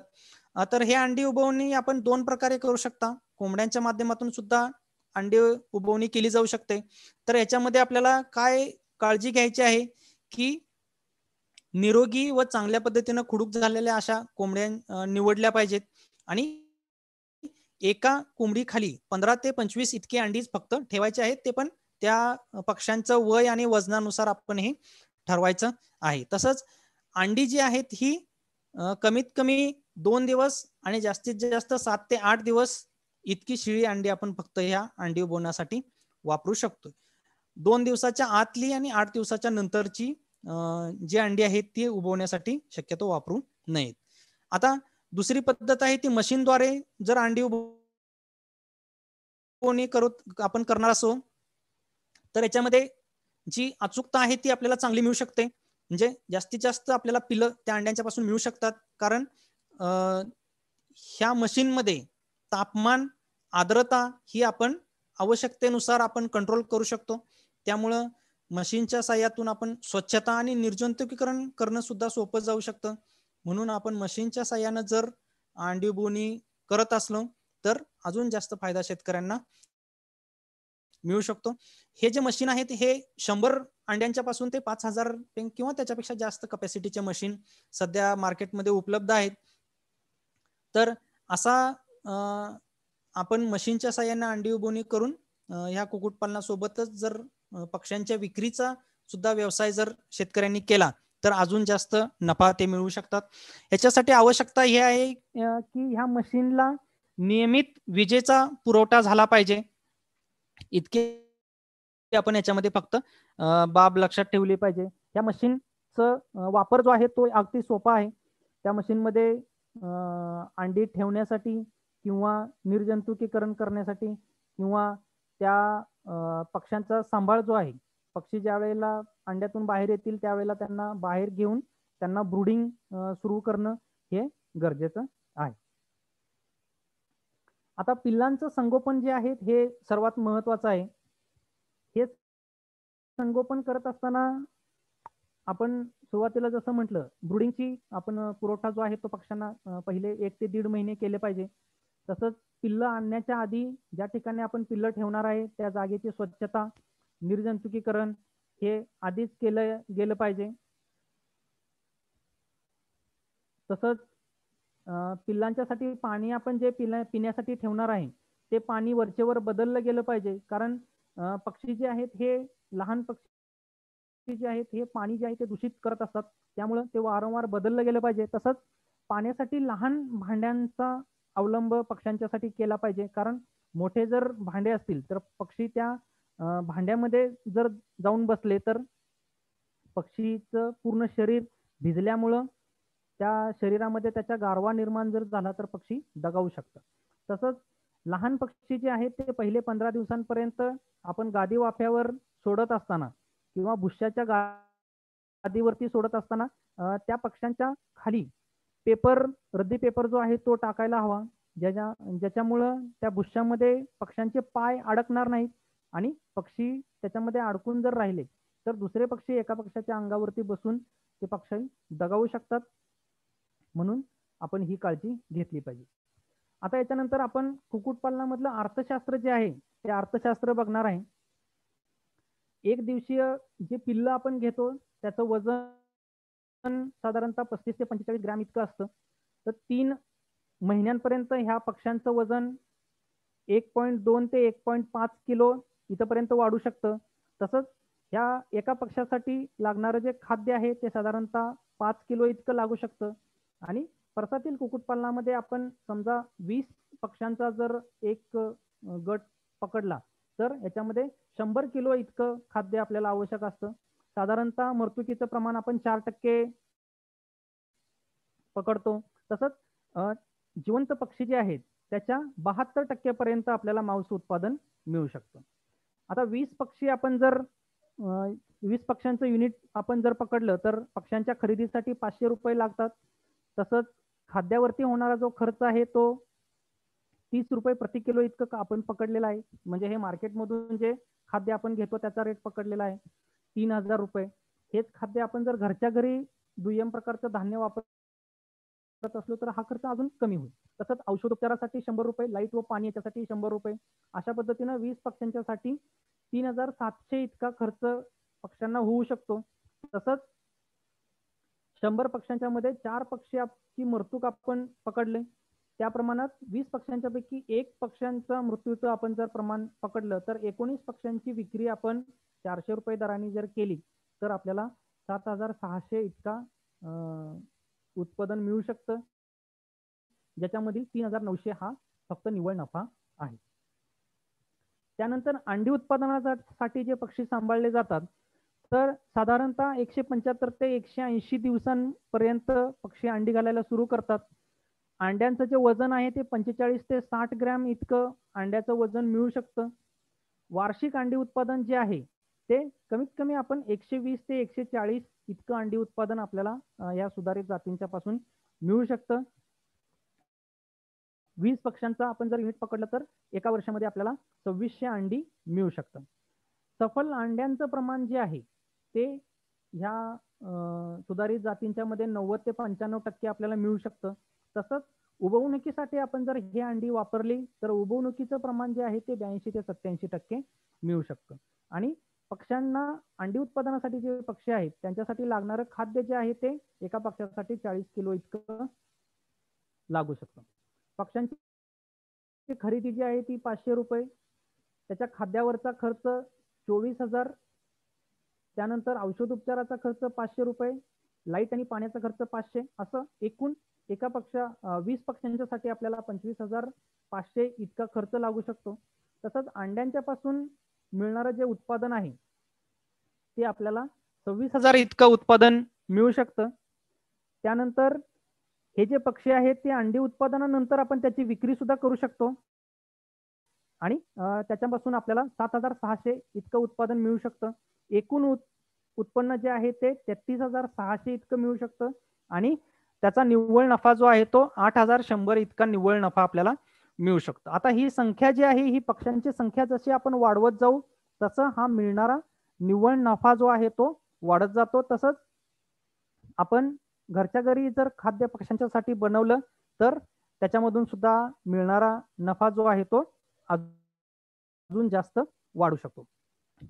तर हे अंडी उबवणी आपण 2 प्रकारे करू शकता. कोंबड्यांच्या माध्यमातून सुद्धा अंडी उबवणी केली जाऊ शकते. तर याच्यामध्ये आपल्याला काय काळजी घ्यायची आहे की निरोगी व चांगल्या पद्धतीने खुडूक झालेल्या अशा कोंबड्या निवडल्या पाहिजेत आणि एका कोंबडी खाली 15 ते 25 इतके अंडी फक्त ठेवायचे आहेत. ते पण त्या पक्ष्यांचं वय आणि वजनानुसार आपण हे ठरवायचं आहे. तसंच अंडी जी आहेत ही कमीत कमी 2 दिवस आणि जास्तीत जास्त 7 ते 8 दिवस इतकी शिळी अंडी आपण फक्त ह्या अंडी उबवण्यासाठी वापरू शकतो. 2 दिवसाच्या आतली आणि 8 दिवसाच्या नंतरची जी अंडी आहेत ती उबवण्यासाठी शक्यतो वापरू नयेत. आता दुसरी पद्धत आहे ती मशीनद्वारे जर अंडी उबवणी आपण करणार असो तर याच्यामध्ये जी अचूकता आहे ती आपल्याला चांगली मिळू शकते, म्हणजे जास्तीत जास्त आपल्याला पिलं त्या अंड्यांच्या पासून मिळू शकतात. कारण ह्या मशीनमध्ये तापमान, आर्द्रता ही आपण आवश्यकतेनुसार आपण कंट्रोल करू शकतो. त्यामुळं मशीनच्या साह्यातून आपण स्वच्छता आणि निर्जंतुकीकरण करणं सुद्धा सोपं जाऊ शकतं. म्हणून आपण मशीनच्या साह्यानं जर अंडी उबवणी करत असलो तर अजून जास्त फायदा शेतकऱ्यांना मिळू शकतो. हे जे मशीन आहेत हे 100 अंड्यांच्या पासून ते 5000 किंवा त्याच्यापेक्षा जास्त कॅपॅसिटीचे मशीन सध्या मार्केटमध्ये उपलब्ध आहेत. तर असा आपण मशीनच्या साह्याने अंडी उबवणी करून ह्या कुक्कुटपालनासोबतच जर पक्ष्यांच्या विक्रीचा सुद्धा व्यवसाय जर शेतकऱ्यांनी केला तर अजून जास्त नफा ते मिळवू शकतात. याच्यासाठी आवश्यकता ही आहे की ह्या मशीनला नियमित विजेचा पुरवठा झाला पाहिजे. इतके आपण याच्यामध्ये फक्त बाब लक्षात ठेवली पाहिजे. या मशीनचा वापर जो आहे तो अगदी सोपा आहे. त्या मशीनमध्ये अंडी ठेवण्यासाठी किंवा निर्जंतुकीकरण करण्यासाठी किंवा त्या पक्ष्यांचा सांभाळ जो आहे, पक्षी ज्या वेळेला अंड्यातून बाहेर येतील त्यावेळेला त्यांना बाहेर घेऊन त्यांना ब्रूडिंग सुरू करणं हे गरजेचं आहे. आता पिल्लांचं संगोपन जे आहे हे सर्वात महत्वाचं आहे. हे संगोपन करत असताना आपण सुरुवातीला जसं म्हटलं, ब्रुडिंगची आपण पुरवठा जो आहे तो पक्ष्यांना पहिले 1 ते 1.5 महिने केले पाहिजे. तसंच पिल्लं आणण्याच्या आधी ज्या ठिकाणी आपण पिल्लं ठेवणार आहे त्या जागेची स्वच्छता, निर्जंतुकीकरण हे आधीच केलं गेलं पाहिजे. तसंच पिल्लांच्यासाठी पाणी आपण जे पिण्यासाठी ठेवणार आहे ते पाणी वरचेवर बदललं गेलं पाहिजे. कारण पक्षी जे आहेत हे लहान पक्षी जे आहेत हे पाणी जे आहे ते दूषित करत असतात, त्यामुळे ते वारंवार बदललं गेलं पाहिजे. तसंच पाण्यासाठी लहान भांड्यांचा अवलंब पक्ष्यांच्यासाठी केला पाहिजे. कारण मोठे जर भांडे असतील तर पक्षी त्या भांड्यामध्ये जर जाऊन बसले तर पक्षीचं पूर्ण शरीर भिजल्यामुळं त्या शरीरामध्ये त्याच्या गारवा निर्माण जर झाला तर पक्षी दगावू शकतात. तसंच लहान पक्षी जे आहेत ते पहिले 15 दिवसांपर्यंत आपण गादी वाफ्यावर सोडत असताना किंवा भुश्याच्या गादीवरती सोडत असताना त्या पक्ष्यांच्या खाली रद्दी पेपर जो आहे तो टाकायला हवा, ज्याच्यामुळं त्या भुश्यामध्ये पक्ष्यांचे पाय अडकणार नाहीत आणि पक्षी त्याच्यामध्ये अडकून जर राहिले तर दुसरे पक्षी एका पक्षाच्या अंगावरती बसून ते पक्षी दगावू शकतात. म्हणून आपण ही काळजी घेतली पाहिजे. आता याच्यानंतर आपण कुक्कुटपालनामधलं अर्थशास्त्र जे आहे ते अर्थशास्त्र बघणार आहे. 1 दिवसीय जे पिल्लं आपण घेतो त्याचं वजन साधारणतः 35 ते 45 ग्रॅम इतकं असतं. तर 3 महिन्यांपर्यंत ह्या पक्ष्यांचं वजन 1.2 ते 1.5 किलो इथपर्यंत वाढू शकतं. तसंच ह्या एका पक्षासाठी लागणारं जे खाद्य आहे ते साधारणतः 5 किलो इतकं लागू शकतं. आणि परसातील कुक्कुटपालनामध्ये आपण समजा 20 पक्ष्यांचा जर एक गट पकडला तर याच्यामध्ये 100 किलो इतकं खाद्य आपल्याला आवश्यक असतं. साधारणतः मर्तुकीचं प्रमाण आपण 4% पकडतो. तसंच जिवंत पक्षी जे आहेत त्याच्या 72% पर्यंत आपल्याला मांस उत्पादन मिळू शकतं. आता 20 पक्षी आपण जर 20 पक्ष्यांचं युनिट आपण जर पकडलं तर पक्ष्यांच्या खरेदीसाठी 500 रुपये लागतात. तसंच खाद्यावरती होणारा जो खर्च आहे तो 30 रुपये प्रति किलो इतकं आपण पकडलेला आहे. म्हणजे हे मार्केटमधून जे खाद्य आपण घेतो त्याचा रेट पकडलेला आहे 3000 रुपये. हेच खाद्य आपण जर घरच्या घरी दुय्यम प्रकारचं धान्य वापरत असलो तर हा खर्च अजून कमी होईल. तसंच औषधोपचारासाठी 100 रुपये, लाईट व पाणी याच्यासाठी 100 रुपये. अशा पद्धतीनं 20 पक्ष्यांच्यासाठी 3700 इतका खर्च पक्ष्यांना होऊ शकतो. तसंच 100 पक्ष्यांच्या मध्ये 4 पक्ष्याची मृत्यूक आपण पकडले त्या प्रमाणात 20 पक्ष्यांच्या पैकी 1 पक्ष्यांचा मृत्यूचं आपण जर प्रमाण पकडलं तर 19 पक्ष्यांची विक्री आपण 400 रुपये दराने जर केली तर आपल्याला 7600 इतका उत्पादन मिळू शकतं, ज्याच्यामधील 3900 हा फक्त निव्वळ नफा आहे. त्यानंतर अंडी उत्पादनासाठी जे पक्षी सांभाळले जातात तर साधारणतः 175 ते 180 दिवसांपर्यंत पक्षी अंडी घालायला सुरू करतात. अंड्यांचं जे वजन आहे ते 45 ते 60 ग्रॅम इतकं अंड्याचं वजन मिळू शकतं. वार्षिक अंडी उत्पादन जे आहे ते कमीत कमी आपण 120 ते 140 इतकं अंडी उत्पादन आपल्याला या सुधारित जातींच्या पासून मिळू शकतं. 20 पक्ष्यांचा आपण जर युनिट पकडलं तर एका वर्षामध्ये आपल्याला 2600 अंडी मिळू शकतं. सफल अंड्यांचं प्रमाण जे आहे ते ह्या सुधारित जातींच्या मध्ये 90 ते 95% आपल्याला मिळू शकतं. तसंच उबवणुकीसाठी आपण जर हे अंडी वापरली तर उबवणुकीचं प्रमाण जे आहे ते 82 ते 87% मिळू शकतं. आणि पक्ष्यांना अंडी उत्पादनासाठी जे पक्षी आहेत त्यांच्यासाठी लागणारं खाद्य जे आहे ते एका पक्षासाठी 40 किलो इतकं लागू शकतं. पक्ष्यांची खरेदी जी आहे ती 500 रुपये, त्याच्या खाद्यावरचा खर्च 24,000, त्यानंतर औषधोपचाराचा खर्च 500 रुपये, लाईट आणि पाण्याचा खर्च 500, असं एकूण 20 पक्ष्यांच्यासाठी आपल्याला 25,500 इतका खर्च लागू शकतो. तसंच अंड्यांच्या पासून मिळणारं जे उत्पादन आहे ते आपल्याला 26,000 इतकं उत्पादन मिळू शकतं. त्यानंतर हे जे पक्षी आहेत ते अंडी उत्पादनानंतर आपण त्याची विक्री सुद्धा करू शकतो आणि त्याच्यापासून आपल्याला 7,600 इतकं उत्पादन मिळू शकतं. एकूण उत्पन्न जे आहे ते 33,600 इतकं मिळू शकतं आणि त्याचा निव्वळ नफा जो आहे तो 8,100 इतका निव्वळ नफा आपल्याला मिळू शकतं. आता ही संख्या जी आहे, ही पक्ष्यांची संख्या जशी आपण वाढवत जाऊ तसं हा मिळणारा निव्वळ नफा जो आहे तो वाढत जातो. तसंच आपण घरच्या घरी जर खाद्य पक्ष्यांच्यासाठी बनवलं तर त्याच्यामधून सुद्धा मिळणारा नफा जो आहे तो अजून जास्त वाढू शकतो.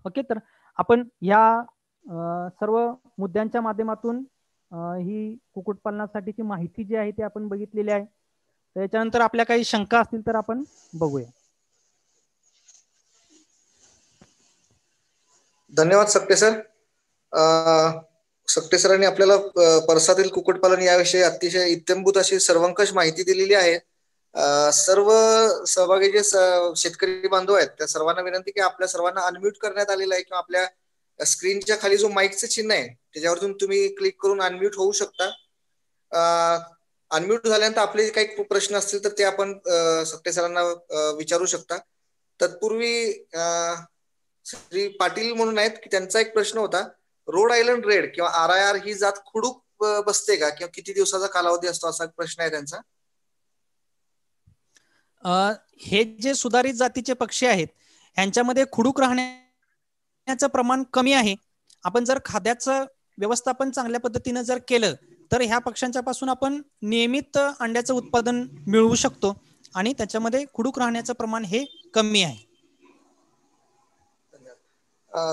ओके, तर आपण या सर्व मुद्द्यांच्या माध्यमातून ही कुक्कुटपालनासाठीची माहिती जी आहे ती आपण बघितलेली आहे. त्याच्यानंतर आपल्या काही शंका असतील तर आपण बघूया. धन्यवाद सक्ते सर. सक्ते सरांनी आपल्याला परसातील कुक्कुटपालन याविषयी अतिशय इत्थंभूत अशी सर्वंकष माहिती दिलेली आहे. सर्व सहभागी जे शेतकरी बांधव आहेत त्या सर्वांना विनंती की आपल्या सर्वांना अनम्यूट करण्यात आलेलं आहे किंवा आपल्या स्क्रीनच्या खाली जो माईकचं चिन्ह आहे त्याच्यावरतून तुम्ही क्लिक करून अनम्यूट होऊ शकता. अनम्यूट झाल्यानंतर आपले काही प्रश्न असतील तर ते आपण सक्ते सरांना विचारू शकता. तत्पूर्वी श्री पाटील म्हणून आहेत की त्यांचा एक प्रश्न होता, रोड आयलंड रेड किंवा RIR ही जात खुडूक बसते का किंवा किती दिवसाचा कालावधी असतो असा प्रश्न आहे त्यांचा. हे जे सुधारित जातीचे पक्षी आहेत ह्यांच्यामध्ये खुडूक राहण्याचं प्रमाण कमी आहे. आपण जर खाद्याचं व्यवस्थापन चांगल्या पद्धतीने जर केलं तर ह्या पक्ष्यांच्या पासून आपण नियमित अंड्याचं उत्पादन मिळवू शकतो आणि त्याच्यामध्ये खुडूक राहण्याचं प्रमाण हे कमी आहे.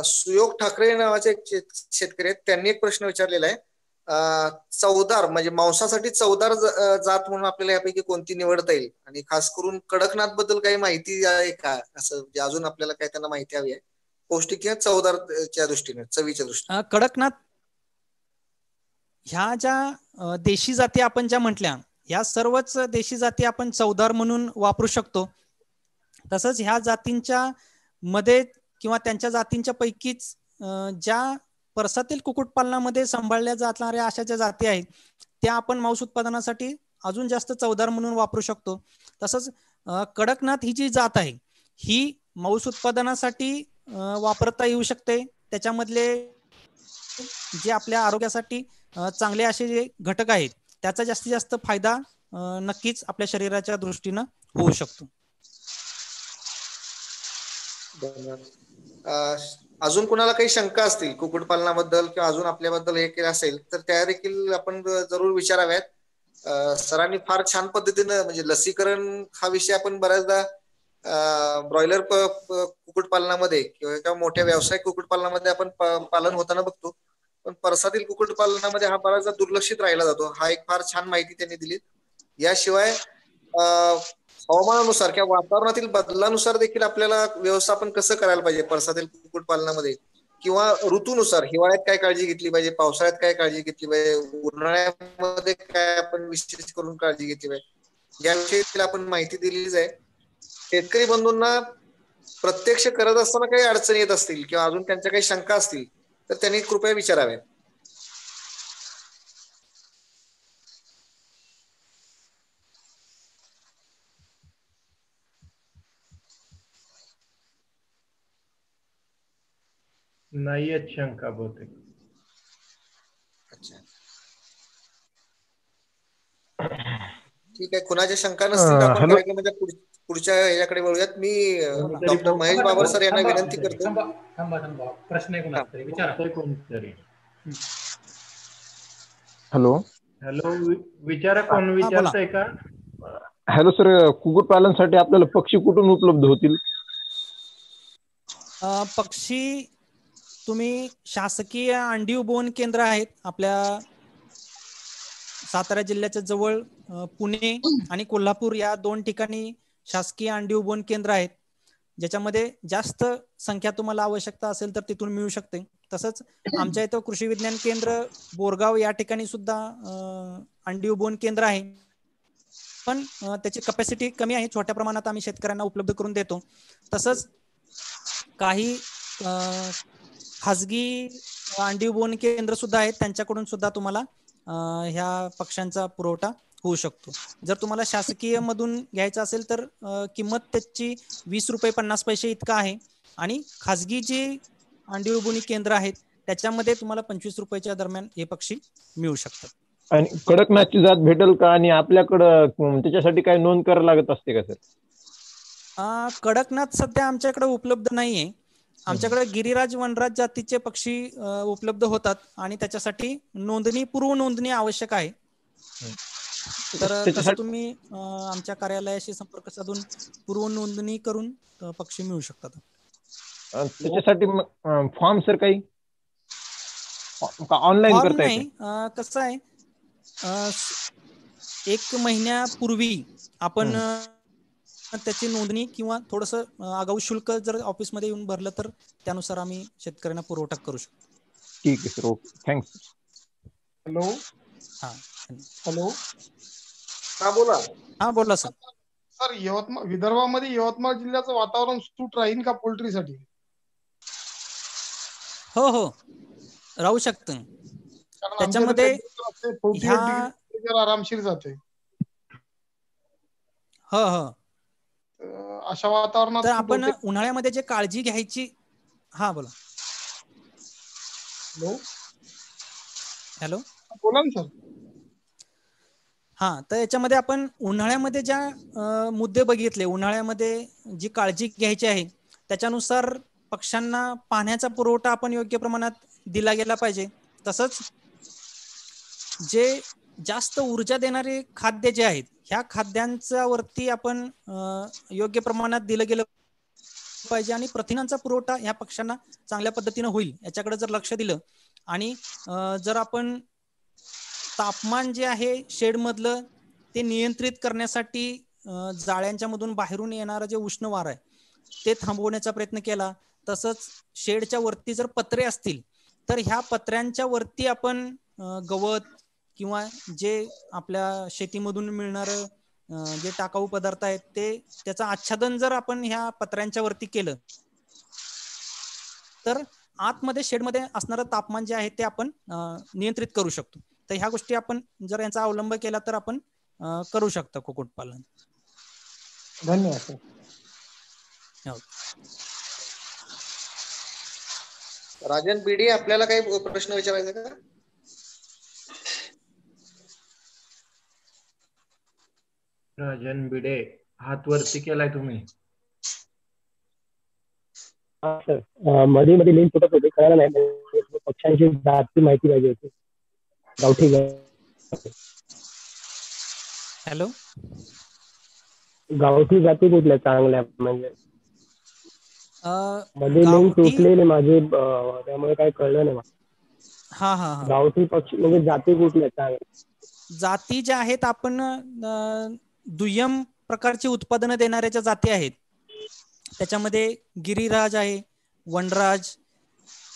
सुयोग ठाकरे नावाचे एक शेतकरी आहेत, त्यांनी एक प्रश्न विचारलेला आहे, चवदार म्हणजे मांसासाठी चवदार जात म्हणून आपल्याला यापैकी कोणती निवडता येईल आणि खास करून कडकनाथ बद्दल काही माहिती आहे का, असं अजून आपल्याला काय त्यांना माहिती हवी आहे पौष्टिक किंवा चवदारच्या दृष्टीने, चवीच्या दृष्टीने. कडकनाथ ह्या ज्या देशी जाती आपण ज्या म्हटल्या ह्या सर्वच देशी जाती आपण चवदार म्हणून वापरू शकतो. तसंच ह्या जातींच्या मध्ये किंवा त्यांच्या जातींच्या पैकीच ज्या परसातील कुक्कुटपालनामध्ये सांभाळल्या जाणाऱ्या अशा ज्या जाती आहेत त्या आपण मांस उत्पादनासाठी अजून जास्त चवदार म्हणून वापरू शकतो. तसंच कडकनाथ ही जी जात आहे ही मांस उत्पादनासाठी वापरता येऊ शकते. त्याच्यामधले जे आपल्या आरोग्यासाठी चांगले असे जे घटक आहेत त्याचा जास्तीत जास्त फायदा नक्कीच आपल्या शरीराच्या दृष्टीनं होऊ शकतो. अजून कोणाला काही शंका असतील कुक्कुटपालनाबद्दल किंवा अजून आपल्याबद्दल हे केलं असेल तर त्या देखील आपण जरूर विचाराव्यात. सरांनी फार छान पद्धतीनं म्हणजे लसीकरण हा विषय आपण बऱ्याचदा ब्रॉयलर कुक्कुटपालनामध्ये किंवा मोठ्या व्यावसायिक कुक्कुटपालनामध्ये आपण पालन होताना बघतो, पण परसातील कुक्कुटपालनामध्ये हा बराचदा दुर्लक्षित राहिला जातो. हा एक फार छान माहिती त्यांनी दिली. याशिवाय हवामानानुसार किंवा वातावरणातील बदलानुसार देखील आपल्याला व्यवस्थापन कसं करायला पाहिजे परसातील कुक्कुटपालनामध्ये किंवा ऋतूनुसार हिवाळ्यात काय काळजी घेतली पाहिजे, पावसाळ्यात काय काळजी घेतली पाहिजे, उन्हाळ्यामध्ये काय आपण विशेष करून काळजी घेतली पाहिजे याविषयी आपण माहिती दिलीच आहे. शेतकरी बंधूंना प्रत्यक्ष करत असताना काही अडचणी येत असतील किंवा अजून त्यांच्या काही शंका असतील तर त्यांनी कृपया विचाराव्या. नाही आहेत शंका बहुतेक. अच्छा, ठीक आहे. कुणाच्या शंका नसतील तर आपण कार्यक्रमाच्या पुढच्या ह्याच्याकडे वळूयात. मी डॉक्टर महेश बाबर सर यांना विनंती करतो. थांबा प्रश्न आहे कोणाचा तरी विचारा. कोणतरी हॅलो विचारा, कोण विचारतंय का? हॅलो सर, कुक्कुटपालनासाठी आपल्याला पक्षी कुठून उपलब्ध होतील? पक्षी तुम्ही शासकीय अंडी उबवण केंद्र आहेत आपल्या सातारा जिल्ह्याच्या जवळ पुणे आणि कोल्हापूर या 2 ठिकाणी शासकीय अंडी उबवण केंद्र आहेत, ज्याच्यामध्ये जास्त संख्या तुम्हाला आवश्यकता असेल तर तिथून मिळू शकते. तसंच आमच्या इथं कृषी विज्ञान केंद्र बोरगाव या ठिकाणी सुद्धा अंडी उबवण केंद्र आहे, पण त्याची कपॅसिटी कमी आहे. छोट्या प्रमाणात आम्ही शेतकऱ्यांना उपलब्ध करून देतो. तसंच काही खाजगी अंडी उबवण केंद्र सुद्धा आहेत, त्यांच्याकडून सुद्धा तुम्हाला ह्या पक्ष्यांचा पुरवठा होऊ शकतो. जर तुम्हाला शासकीय मधून घ्यायचं असेल तर किंमत त्याची 20 रुपये 50 पैसे इतका आहे आणि खाजगी जे अंडी उबवणी केंद्र आहेत त्याच्यामध्ये तुम्हाला 25 रुपयाच्या दरम्यान हे पक्षी मिळू शकतात. आणि कडकनाथची जात भेटेल का? आणि आपल्याकडं त्याच्यासाठी काय नोंद करायला लागत असते का सर? कडकनाथ सध्या आमच्याकडे उपलब्ध नाहीये. आमच्याकडे गिरिराज वनराज जातीचे पक्षी उपलब्ध होतात आणि त्याच्यासाठी पूर्व नोंदणी आवश्यक आहे. तर तसं त्याच्यासाठी तुम्ही आमच्या कार्यालयाशी संपर्क साधून पूर्व नोंदणी करून पक्षी मिळू शकतात. त्याच्यासाठी फॉर्म सर काही ऑनलाईन फॉर्म करता येते? नाही, कसं आहे, 1 महिन्यापूर्वी आपण त्याची नोंदणी किंवा थोडस आगाऊ शुल्क जर ऑफिसमध्ये येऊन भरलं तर त्यानुसार आम्ही शेतकऱ्यांना पुरवठा करू शकतो. ठीक आहे सर, ओके, थँक्स. हॅलो हा हॅलो हा बोला. हा बोला सर. सर यवतमाळ विदर्भामध्ये यवतमाळ जिल्ह्याचं वातावरण सूट राहील का पोल्ट्रीसाठी? हो हो, राहू शकतं. कारण त्याच्यामध्ये आमच्याकडे 48 ह्या डिग्री आरामशीर जाते. हो हो, अशा वातावरणात तर सूट आपण होते. उन्हाळ्यामध्ये जे काळजी घ्यायची. हा बोला. हॅलो हॅलो, बोला ना सर. हा, तर याच्यामध्ये आपण उन्हाळ्यामध्ये ज्या मुद्दे बघितले, उन्हाळ्यामध्ये जी काळजी घ्यायची आहे त्याच्यानुसार पक्ष्यांना पाण्याचा पुरवठा आपण योग्य प्रमाणात दिला गेला पाहिजे. तसंच जे जास्त ऊर्जा देणारे खाद्य जे आहेत ह्या खाद्यांच्या वरती आपण योग्य प्रमाणात दिलं गेलं पाहिजे आणि प्रथिनांचा पुरवठा ह्या पक्ष्यांना चांगल्या पद्धतीने होईल याच्याकडे जर लक्ष दिलं आणि जर आपण तापमान जे आहे शेड मधलं ते नियंत्रित करण्यासाठी जाळ्यांच्या मधून बाहेरून येणारं जे उष्ण वार आहे ते थांबवण्याचा प्रयत्न केला. तसंच शेडच्या वरती जर पत्रे असतील तर ह्या पत्र्यांच्या वरती आपण गवत किंवा जे आपल्या शेतीमधून मिळणारं जे टाकाऊ पदार्थ आहेत ते त्याचं आच्छादन जर आपण ह्या पत्र्यांच्या वरती केलं तर आतमध्ये शेडमध्ये असणारं तापमान जे आहे ते आपण नियंत्रित करू शकतो. तर ह्या गोष्टी आपण जर यांचा अवलंब केला तर आपण करू शकतो कुक्कुटपालन. धन्यवाद सर. राजन बीडी, आपल्याला काही प्रश्न विचारायचा का? राजन भिडे, हात वरती केलाय तुम्ही. सर मध्ये मध्ये लिंक फुटत होते, कळायला नाही. पक्ष्यांची जातची माहिती पाहिजे होती. गावठी हॅलो, गावठी जाती कुठल्या चांगल्या? म्हणजे मध्ये लिंक गावठी तुटलेले माझे, त्यामुळे काही कळलं नाही मला. हा हा हा, गावठी पक्षी म्हणजे जाती कुठल्या चांगल्या? जाती ज्या आहेत आपण दुय्यम प्रकारची उत्पादनं देणाऱ्या ज्या जाती आहेत त्याच्यामध्ये गिरिराज आहे, वनराज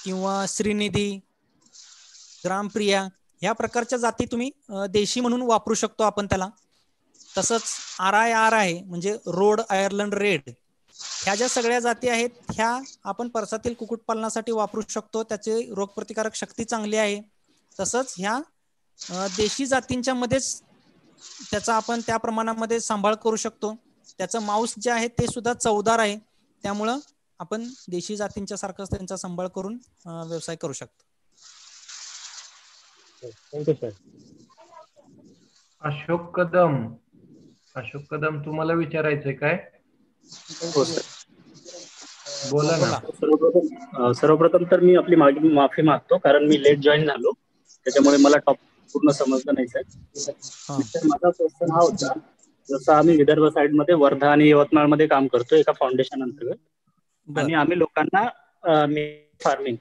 किंवा श्रीनिधी, ग्रामप्रिया ह्या प्रकारच्या जाती तुम्ही देशी म्हणून वापरू शकतो आपण त्याला. तसंच RIR आहे म्हणजे रोड आयर्लंड रेड, ह्या ज्या सगळ्या जाती आहेत ह्या आपण परसातील कुक्कुटपालनासाठी वापरू शकतो. त्याचे रोगप्रतिकारक शक्ती चांगली आहे. तसंच ह्या देशी जातींच्या मध्येच त्याचा आपण त्या प्रमाणामध्ये सांभाळ करू शकतो. त्याचं मांस जे आहे ते सुद्धा चवदार आहे, त्यामुळं आपण देशी जातींच्या सारखंच त्यांचा सांभाळ करून व्यवसाय करू शकतो. Thank you sir. अशोक कदम तुम्हाला विचारायचंय काय? हो सर. बोला ना. सर्वप्रथम तर मी आपली माफी मागतो कारण मी लेट जॉईन झालो, त्याच्यामुळे मला टॉपिक पूर्ण समजलं नाही सर. तर माझा क्वेश्चन हा होता, जसं आम्ही विदर्भ साइड मध्ये वर्धा आणि यवतमाळ मध्ये काम करतो एका फाउंडेशन अंतर्गत, आणि आम्ही लोकांना फार्मिंग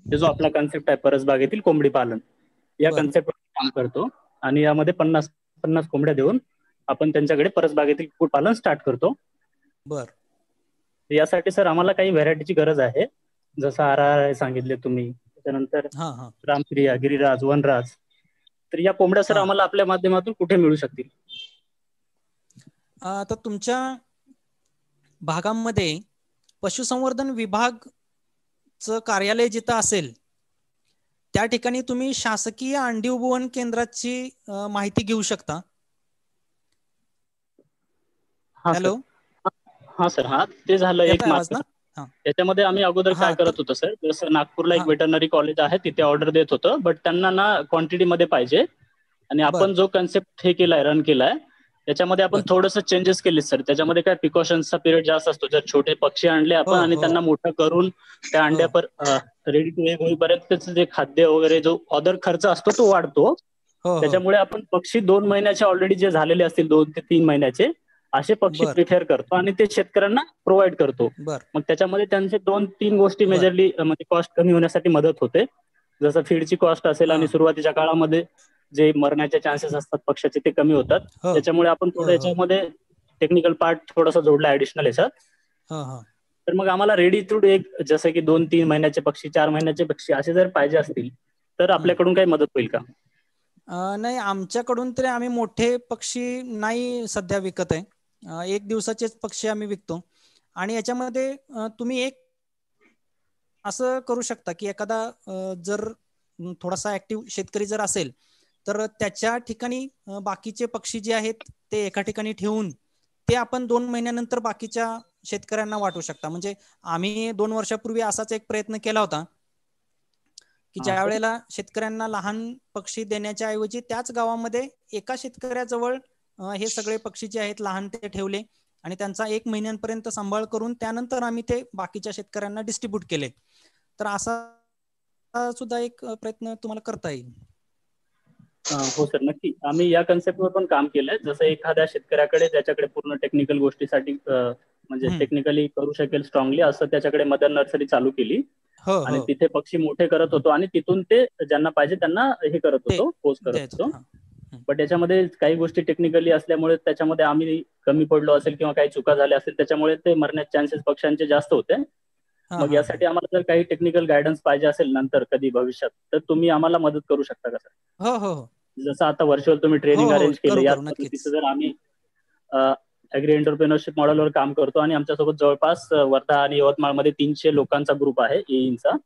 जो आपला कन्सेप्ट आहे परसबागेतील कोंबडी पालन या कन्सेप्टवर काम करतो आणि यामध्ये 50 कोंबड्या देऊन आपण त्यांच्याकडे परसबागेतील कुक्कुटपालन स्टार्ट करतो. यासाठी सर आम्हाला काही व्हरायटीची गरज आहे, जसं RIR सांगितले तुम्ही, त्याच्यानंतर रामप्रिया, गिरिराज, वनराज. तर या कोंबड्या सर आम्हाला आपल्या माध्यमातून कुठे मिळू शकतील? तर तुमच्या भागामध्ये पशुसंवर्धन विभागचं कार्यालय जिथं असेल त्या ठिकाणी तुम्ही शासकीय अंडी उबवण केंद्राची माहिती घेऊ शकता. हॅलो, हा सर, हा ते झालं एक मात्र. त्याच्यामध्ये आम्ही अगोदर काय करत होतो सर, जसं नागपूरला एक वेटरनरी कॉलेज आहे तिथे ऑर्डर देत होतं, बट त्यांना ना क्वांटिटी मध्ये पाहिजे, आणि आपण जो कन्सेप्ट हे केलाय, रन केलाय, त्याच्यामध्ये आपण थोडंसं चेंजेस केले सर. त्याच्यामध्ये काय प्रिकॉशन्सचा पिरियड जास्त असतो. जर छोटे पक्षी आणले आपण आणि त्यांना मोठं करून त्या अंड्या रेडी टू एग होईपर्यंत जे खाद्य वगैरे जो अदर खर्च असतो तो वाढतो. त्याच्यामुळे आपण पक्षी 2 महिन्याचे ऑलरेडी जे झालेले असतील, 2 ते 3 महिन्याचे असे पक्षी प्रिफेअर करतो आणि ते शेतकऱ्यांना प्रोव्हाइड करतो. मग त्याच्यामध्ये त्यांचे 2-3 गोष्टी मेजरली म्हणजे कॉस्ट कमी होण्यासाठी मदत होते. जसं फीडची कॉस्ट असेल आणि सुरुवातीच्या काळामध्ये जे मरण्याचे चान्सेस असतात पक्षाचे ते कमी होतात. त्याच्यामुळे आपण थोडं याच्यामध्ये टेक्निकल पार्ट थोडासा जोडला ऍडिशनल याच्यात. तर मग आम्हाला रेडी टू एग जसं की 2-3 महिन्याचे पक्षी, 4 महिन्याचे पक्षी असे जर पाहिजे असतील तर आपल्याकडून काही मदत होईल का? नाही, आमच्याकडून तरी आम्ही मोठे पक्षी नाही सध्या विकत आहे. 1 दिवसाचेच पक्षी आम्ही विकतो. आणि याच्यामध्ये तुम्ही एक असं करू शकता की एखादा जर थोडासा ऍक्टिव्ह शेतकरी जर असेल तर त्याच्या ठिकाणी बाकीचे पक्षी जे आहेत ते एका ठिकाणी ठेवून ते आपण 2 महिन्यानंतर बाकीच्या शेतकऱ्यांना वाटू शकता. म्हणजे आम्ही 2 वर्षापूर्वी असाच एक प्रयत्न केला होता की ज्या वेळेला शेतकऱ्यांना लहान पक्षी देण्याच्या ऐवजी त्याच गावामध्ये एका शेतकऱ्याजवळ हे सगळे पक्षी जे आहेत लहान ते ठेवले आणि त्यांचा 1 महिन्यांपर्यंत सांभाळ करून त्यानंतर आम्ही ते बाकीच्या शेतकऱ्यांना डिस्ट्रीब्यूट केले. तर असा सुद्धा एक प्रयत्न तुम्हाला करता येईल. हो सर, नक्की. आम्ही या कन्सेप्टवर पण काम केलंय. जसं एखाद्या शेतकऱ्याकडे ज्याच्याकडे पूर्ण टेक्निकल गोष्टीसाठी म्हणजे टेक्निकली करू शकेल स्ट्रॉंगली असं त्याच्याकडे मदर नर्सरी चालू केली आणि तिथे पक्षी मोठे करत होतो आणि तिथून ते ज्यांना पाहिजे त्यांना हे करत होतो, पोस्ट करत होतो. बट याच्यामध्ये काही गोष्टी टेक्निकली असल्यामुळे त्याच्यामध्ये आम्ही कमी पडलो असेल किंवा काही चुका झाल्या असेल त्याच्यामुळे ते मरण्याचे चान्सेस पक्ष्यांचे जास्त होते. मग यासाठी आम्हाला जर काही टेक्निकल गायडन्स पाहिजे असेल नंतर कधी भविष्यात तर तुम्ही आम्हाला मदत करू शकता का सर? हो. जसं आता व्हर्च्युअल तुम्ही ट्रेनिंग अरेंज केलं, याच पद्धतीचं जर आम्ही ऍग्री एंटरप्रेन्योरशिप मॉडेलवर काम करतो आणि आमच्यासोबत जवळपास वर्धा आणि यवतमाळमध्ये 300 लोकांचा ग्रुप आहे येईनचा,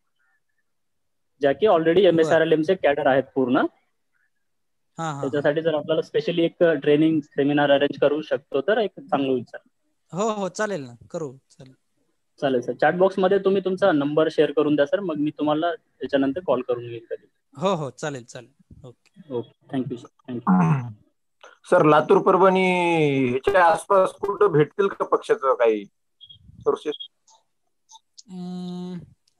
ज्या की ऑलरेडी MSRLM चे कॅडर आहेत पूर्ण. त्याच्यासाठी जर आपल्याला स्पेशली एक ट्रेनिंग सेमिनार अरेंज करू शकतो तर एक चांगलं होईल सर. हो चालेल ना, करू. चालेल सर. चॅट बॉक्स मध्ये तुम्ही तुमचा नंबर शेअर करून द्या सर, मग मी तुम्हाला त्याच्यानंतर कॉल करून घेईल कधी. हो चालेल. Okay, thank you sir. Thank you sir. Latur, Parbhani ह्याच्या आसपास कुठं भेटतील का पक्षाचं काही सोर्सेस?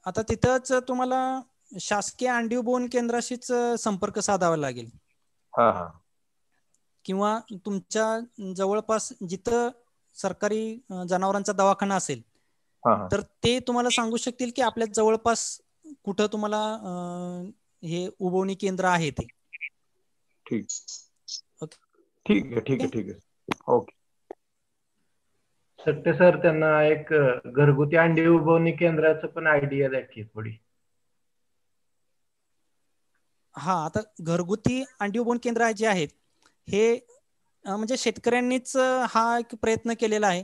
आता तिथंच तुम्हाला शासकीय अंडीव बोन केंद्राशीच संपर्क साधावा लागेल. किंवा तुमच्या जवळपास जिथं सरकारी जनावरांचा दवाखाना असेल तर ते तुम्हाला सांगू शकतील की आपल्या जवळपास कुठं तुम्हाला हे उबवणी केंद्र आहे ते. ठीक आहे. ओके सर, त्यांना एक घरगुती अंडी उबवणी केंद्राचं पण आयडिया द्या की थोडी. आता घरगुती अंडी उबवणी केंद्र जे आहेत हे म्हणजे शेतकऱ्यांनीच हा एक प्रयत्न केलेला आहे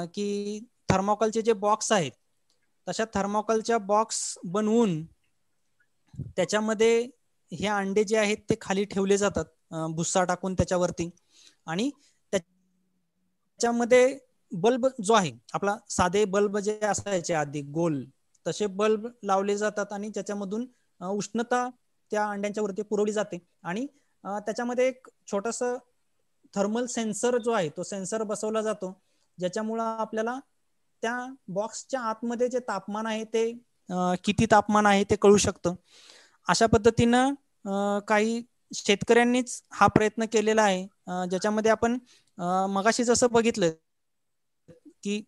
की थर्मोकॉलचे जे बॉक्स आहेत तशा थर्मोकॉलच्या बॉक्स बनवून त्याच्यामध्ये हे अंडे जे आहेत ते खाली ठेवले जातात भुस्सा टाकून त्याच्यावरती, आणि त्याच्यामध्ये बल्ब जो आहे आपला साधे बल्ब जे असायचे आधी गोल तसे बल्ब लावले जातात आणि त्याच्यामधून उष्णता त्या अंड्यांच्या वरती पुरवली जाते आणि त्याच्यामध्ये एक छोटस थर्मल सेन्सर जो आहे तो सेन्सर बसवला जातो ज्याच्यामुळे आपल्याला त्या बॉक्सच्या आतमध्ये जे तापमान आहे ते किती तापमान आहे ते कळू शकतं. अशा पद्धतीनं काही शेतकऱ्यांनीच हा प्रयत्न केलेला आहे ज्याच्यामध्ये आपण मगाशी जसं बघितलं की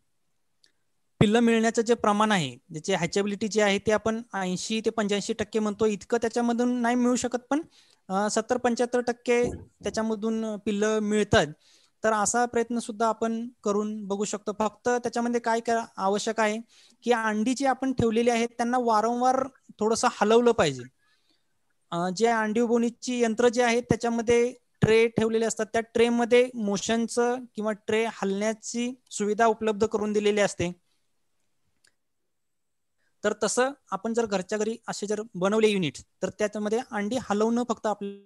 पिल्लं मिळण्याचं जे प्रमाण आहे ज्याची हॅचेबिलिटी जी आहे ते आपण 80 ते 85% म्हणतो, इतकं त्याच्यामधून नाही मिळू शकत पण 70-75% त्याच्यामधून पिल्लं मिळतात. तर असा प्रयत्न सुद्धा आपण करून बघू शकतो. फक्त त्याच्यामध्ये काय आवश्यक आहे की अंडी जी आपण ठेवलेली आहेत त्यांना वारंवार थोडंसं हलवलं पाहिजे. जे अंडी उबवणीची यंत्र जे आहेत त्याच्यामध्ये ट्रे ठेवलेले असतात, त्या ट्रे मध्ये मोशनचं किंवा ट्रे हलण्याची सुविधा उपलब्ध करून दिलेली असते. तर तसं आपण जर घरच्या घरी असे जर बनवले युनिट तर त्याच्यामध्ये अंडी हलवणं फक्त आपलं,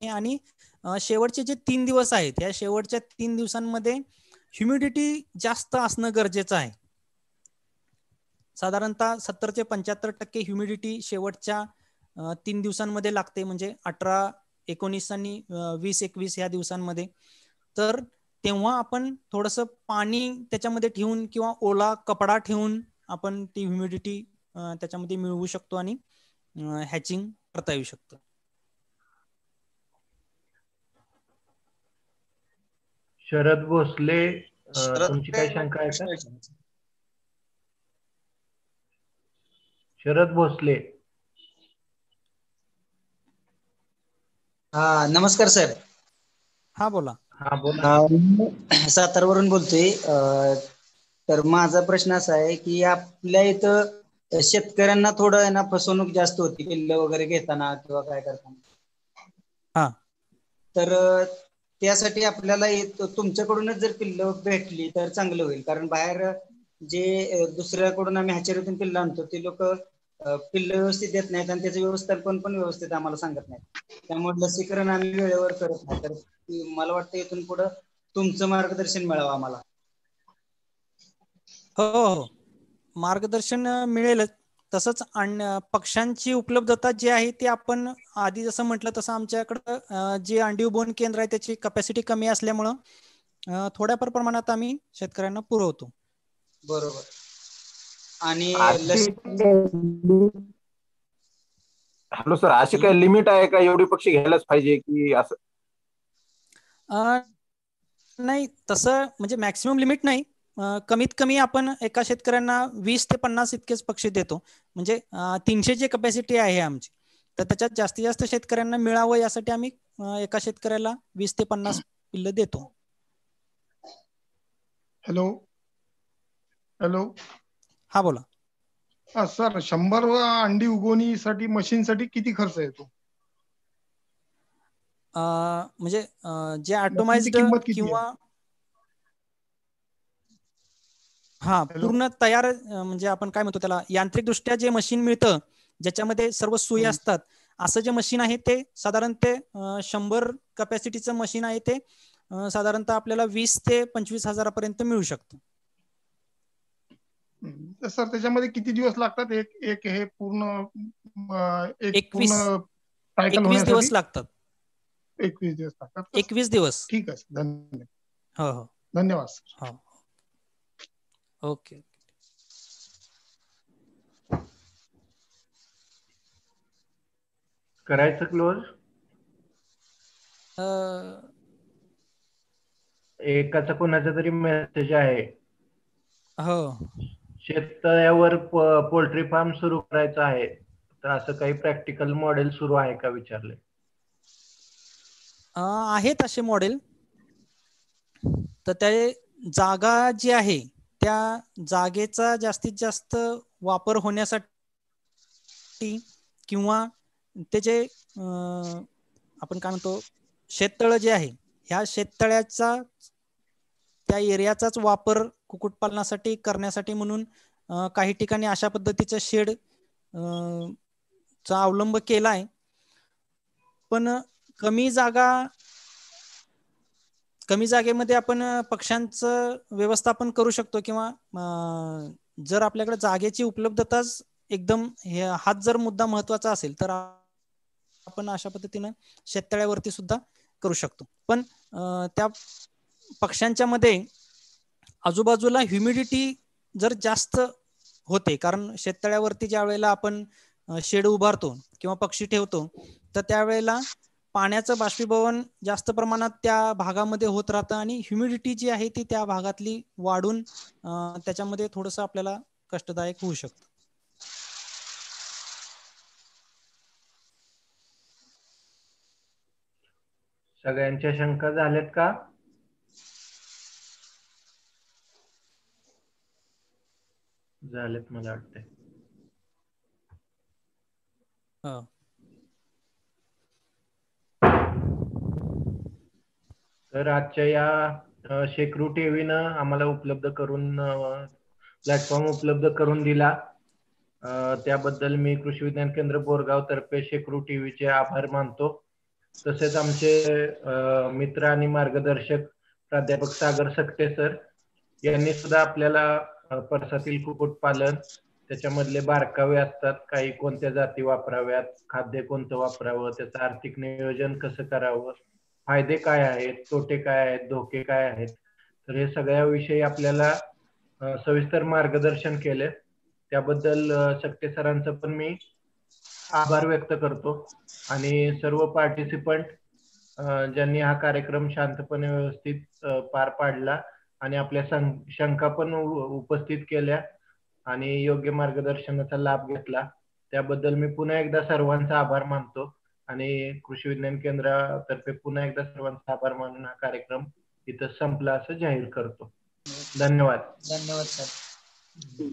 आणि शेवटचे जे 3 दिवस आहेत या शेवटच्या 3 दिवसांमध्ये ह्युमिडिटी जास्त असणं गरजेचं आहे. साधारणतः 70 ते 75% ह्युमिडिटी शेवटच्या 3 दिवसांमध्ये लागते, म्हणजे 18 19 आणि 20-21 ह्या दिवसांमध्ये. तर तेव्हा आपण थोडंसं पाणी त्याच्यामध्ये ठेवून किंवा ओला कपडा ठेवून आपण ती ह्युमिडिटी त्याच्यामध्ये मिळवू शकतो आणि हॅचिंग करता येऊ शकतं. शरद भोसले, तुमची काय शंका आहे का? शरद भोसले. हा, नमस्कार सर. हा बोला. हा बोला. सातारवरून बोलतोय. तर माझा प्रश्न असा आहे की आपल्या इथं शेतकऱ्यांना थोडं आहे ना फसवणूक जास्त होती पिल्लं वगैरे घेताना किंवा काय करताना. हा, तर त्यासाठी आपल्याला तुमच्याकडूनच जर पिल्लं भेटली तर चांगलं होईल. कारण बाहेर जे दुसऱ्याकडून आम्ही हॅचरीतून पिल्लं आणतो ते लोक पिल्लं व्यवस्थित देत नाहीत आणि त्याचं व्यवस्थापन पण व्यवस्थित आम्हाला सांगत नाही. त्यामुळे लसीकरण आम्ही वेळेवर करत नाही. तर मला वाटतं इथून पुढं तुमचं मार्गदर्शन मिळावं आम्हाला. हो, मार्गदर्शन मिळेलच. तसंच पक्ष्यांची उपलब्धता जी आहे ती आपण आधी जसं म्हटलं तसं आमच्याकडं जे अंडी उबवण केंद्र आहे त्याची कॅपॅसिटी कमी असल्यामुळं थोड्याफार प्रमाणात आम्ही शेतकऱ्यांना पुरवतो. बरोबर. आणि हॅलो सर, अशी काय लिमिट आहे का एवढी पक्षी घ्यायलाच पाहिजे की असं? नाही, तसं म्हणजे मॅक्सिमम लिमिट नाही. कमीत कमी आपण एका शेतकऱ्यांना 20 ते 50 इतकेच पक्षी देतो. म्हणजे 300 ची कॅपॅसिटी आहे आमची. तर त्याच्यात जास्तीत जास्त शेतकऱ्यांना मिळावं यासाठी आम्ही एका शेतकऱ्याला 20 ते 50 पिल्लं देतो. Hello hello. हा बोला. सर, 100 अंडी उगवणीसाठी मशीनसाठी किती खर्च येतो? म्हणजे जे ऑटोमाइज्ड किंमत किती किंवा आहे? हा पूर्ण तयार म्हणजे आपण काय म्हणतो त्याला यांत्रिकदृष्ट्या जे मशीन मिळतं ज्याच्यामध्ये सर्व सोयी असतात असं जे मशीन आहे ते साधारणतः 100 कॅपॅसिटीचं मशीन आहे ते साधारणतः आपल्याला 20 ते 25 हजारापर्यंत मिळू शकतं. सर, त्याच्यामध्ये किती दिवस लागतात एक हे पूर्ण 21 सायकल 21 दिवस होण्यासाठी? लागतात. 21 दिवस लागतात. 21 दिवस. ठीक आहे, धन्यवाद. हो हो, धन्यवाद सर. हो, ओके. करायचं क्लोज. एकाचा कोणाचा तरी मेसेज आहे. हो, शेततळ्यावर पोल्ट्री फार्म सुरू करायचा आहे, तर असं काही प्रॅक्टिकल मॉडेल सुरू आहे का विचारले. आहेत असे मॉडेल. तर ते जागा जी आहे त्या जागेचा जास्तीत जास्त वापर होण्यासाठी किंवा त्याचे आपण काय म्हणतो शेततळं जे आहे ह्या शेततळ्याचा त्या एरियाचाच वापर कुक्कुटपालनासाठी करण्यासाठी म्हणून काही ठिकाणी अशा पद्धतीचं शेड चा अवलंब केलाय. पण कमी जागेमध्ये आपण पक्ष्यांचं व्यवस्थापन करू शकतो किंवा जर आपल्याकडे जागेची उपलब्धताच एकदम हाच जर मुद्दा महत्वाचा असेल तर आपण अशा पद्धतीनं शेततळ्यावरती सुद्धा करू शकतो. पण त्या पक्ष्यांच्या मध्ये आजूबाजूला ह्युमिडिटी जर जास्त होते, कारण शेततळ्यावरती ज्या वेळेला आपण शेड उभारतो किंवा पक्षी ठेवतो तर त्यावेळेला पाण्याचं बाष्पीभवन जास्त प्रमाणात त्या भागामध्ये होत राहतं आणि ह्युमिडिटी जी आहे ती त्या भागातली वाढून त्याच्यामध्ये थोडंसं आपल्याला कष्टदायक होऊ शकतं. सगळ्यांच्या शंका झाल्यात का? झालेत मला वाटतंय. तर आजच्या या शेकरू टीव्हीनं आम्हाला उपलब्ध करून प्लॅटफॉर्म उपलब्ध करून दिला. त्याबद्दल मी कृषी विज्ञान केंद्र बोरगाव तर्फे शेकरू टीव्हीचे आभार मानतो. तसेच आमचे मित्र आणि मार्गदर्शक प्राध्यापक सागर सकटे सर यांनी सुद्धा आपल्याला परसातील कुक्कुटपालन त्याच्यामधले बारकावे असतात, काही कोणत्या जाती वापराव्यात, खाद्य कोणतं वापरावं, त्याचं आर्थिक नियोजन कसं करावं, फायदे काय आहेत, तोटे काय आहेत, धोके काय आहेत. तर हे सगळ्या विषयी आपल्याला सविस्तर मार्गदर्शन केले. त्याबद्दल सक्ते सरांचं पण मी आभार व्यक्त करतो. आणि सर्व पार्टिसिपंट ज्यांनी हा कार्यक्रम शांतपणे व्यवस्थित पार पाडला आणि आपल्या शंका पण उपस्थित केल्या आणि योग्य मार्गदर्शनाचा लाभ घेतला, त्याबद्दल मी पुन्हा एकदा सर्वांचा आभार मानतो. आणि कृषी विज्ञान केंद्रातर्फे पुन्हा एकदा सर्वांचा आभार मानून हा कार्यक्रम इथं संपला असं जाहीर करतो. धन्यवाद. धन्यवाद सर.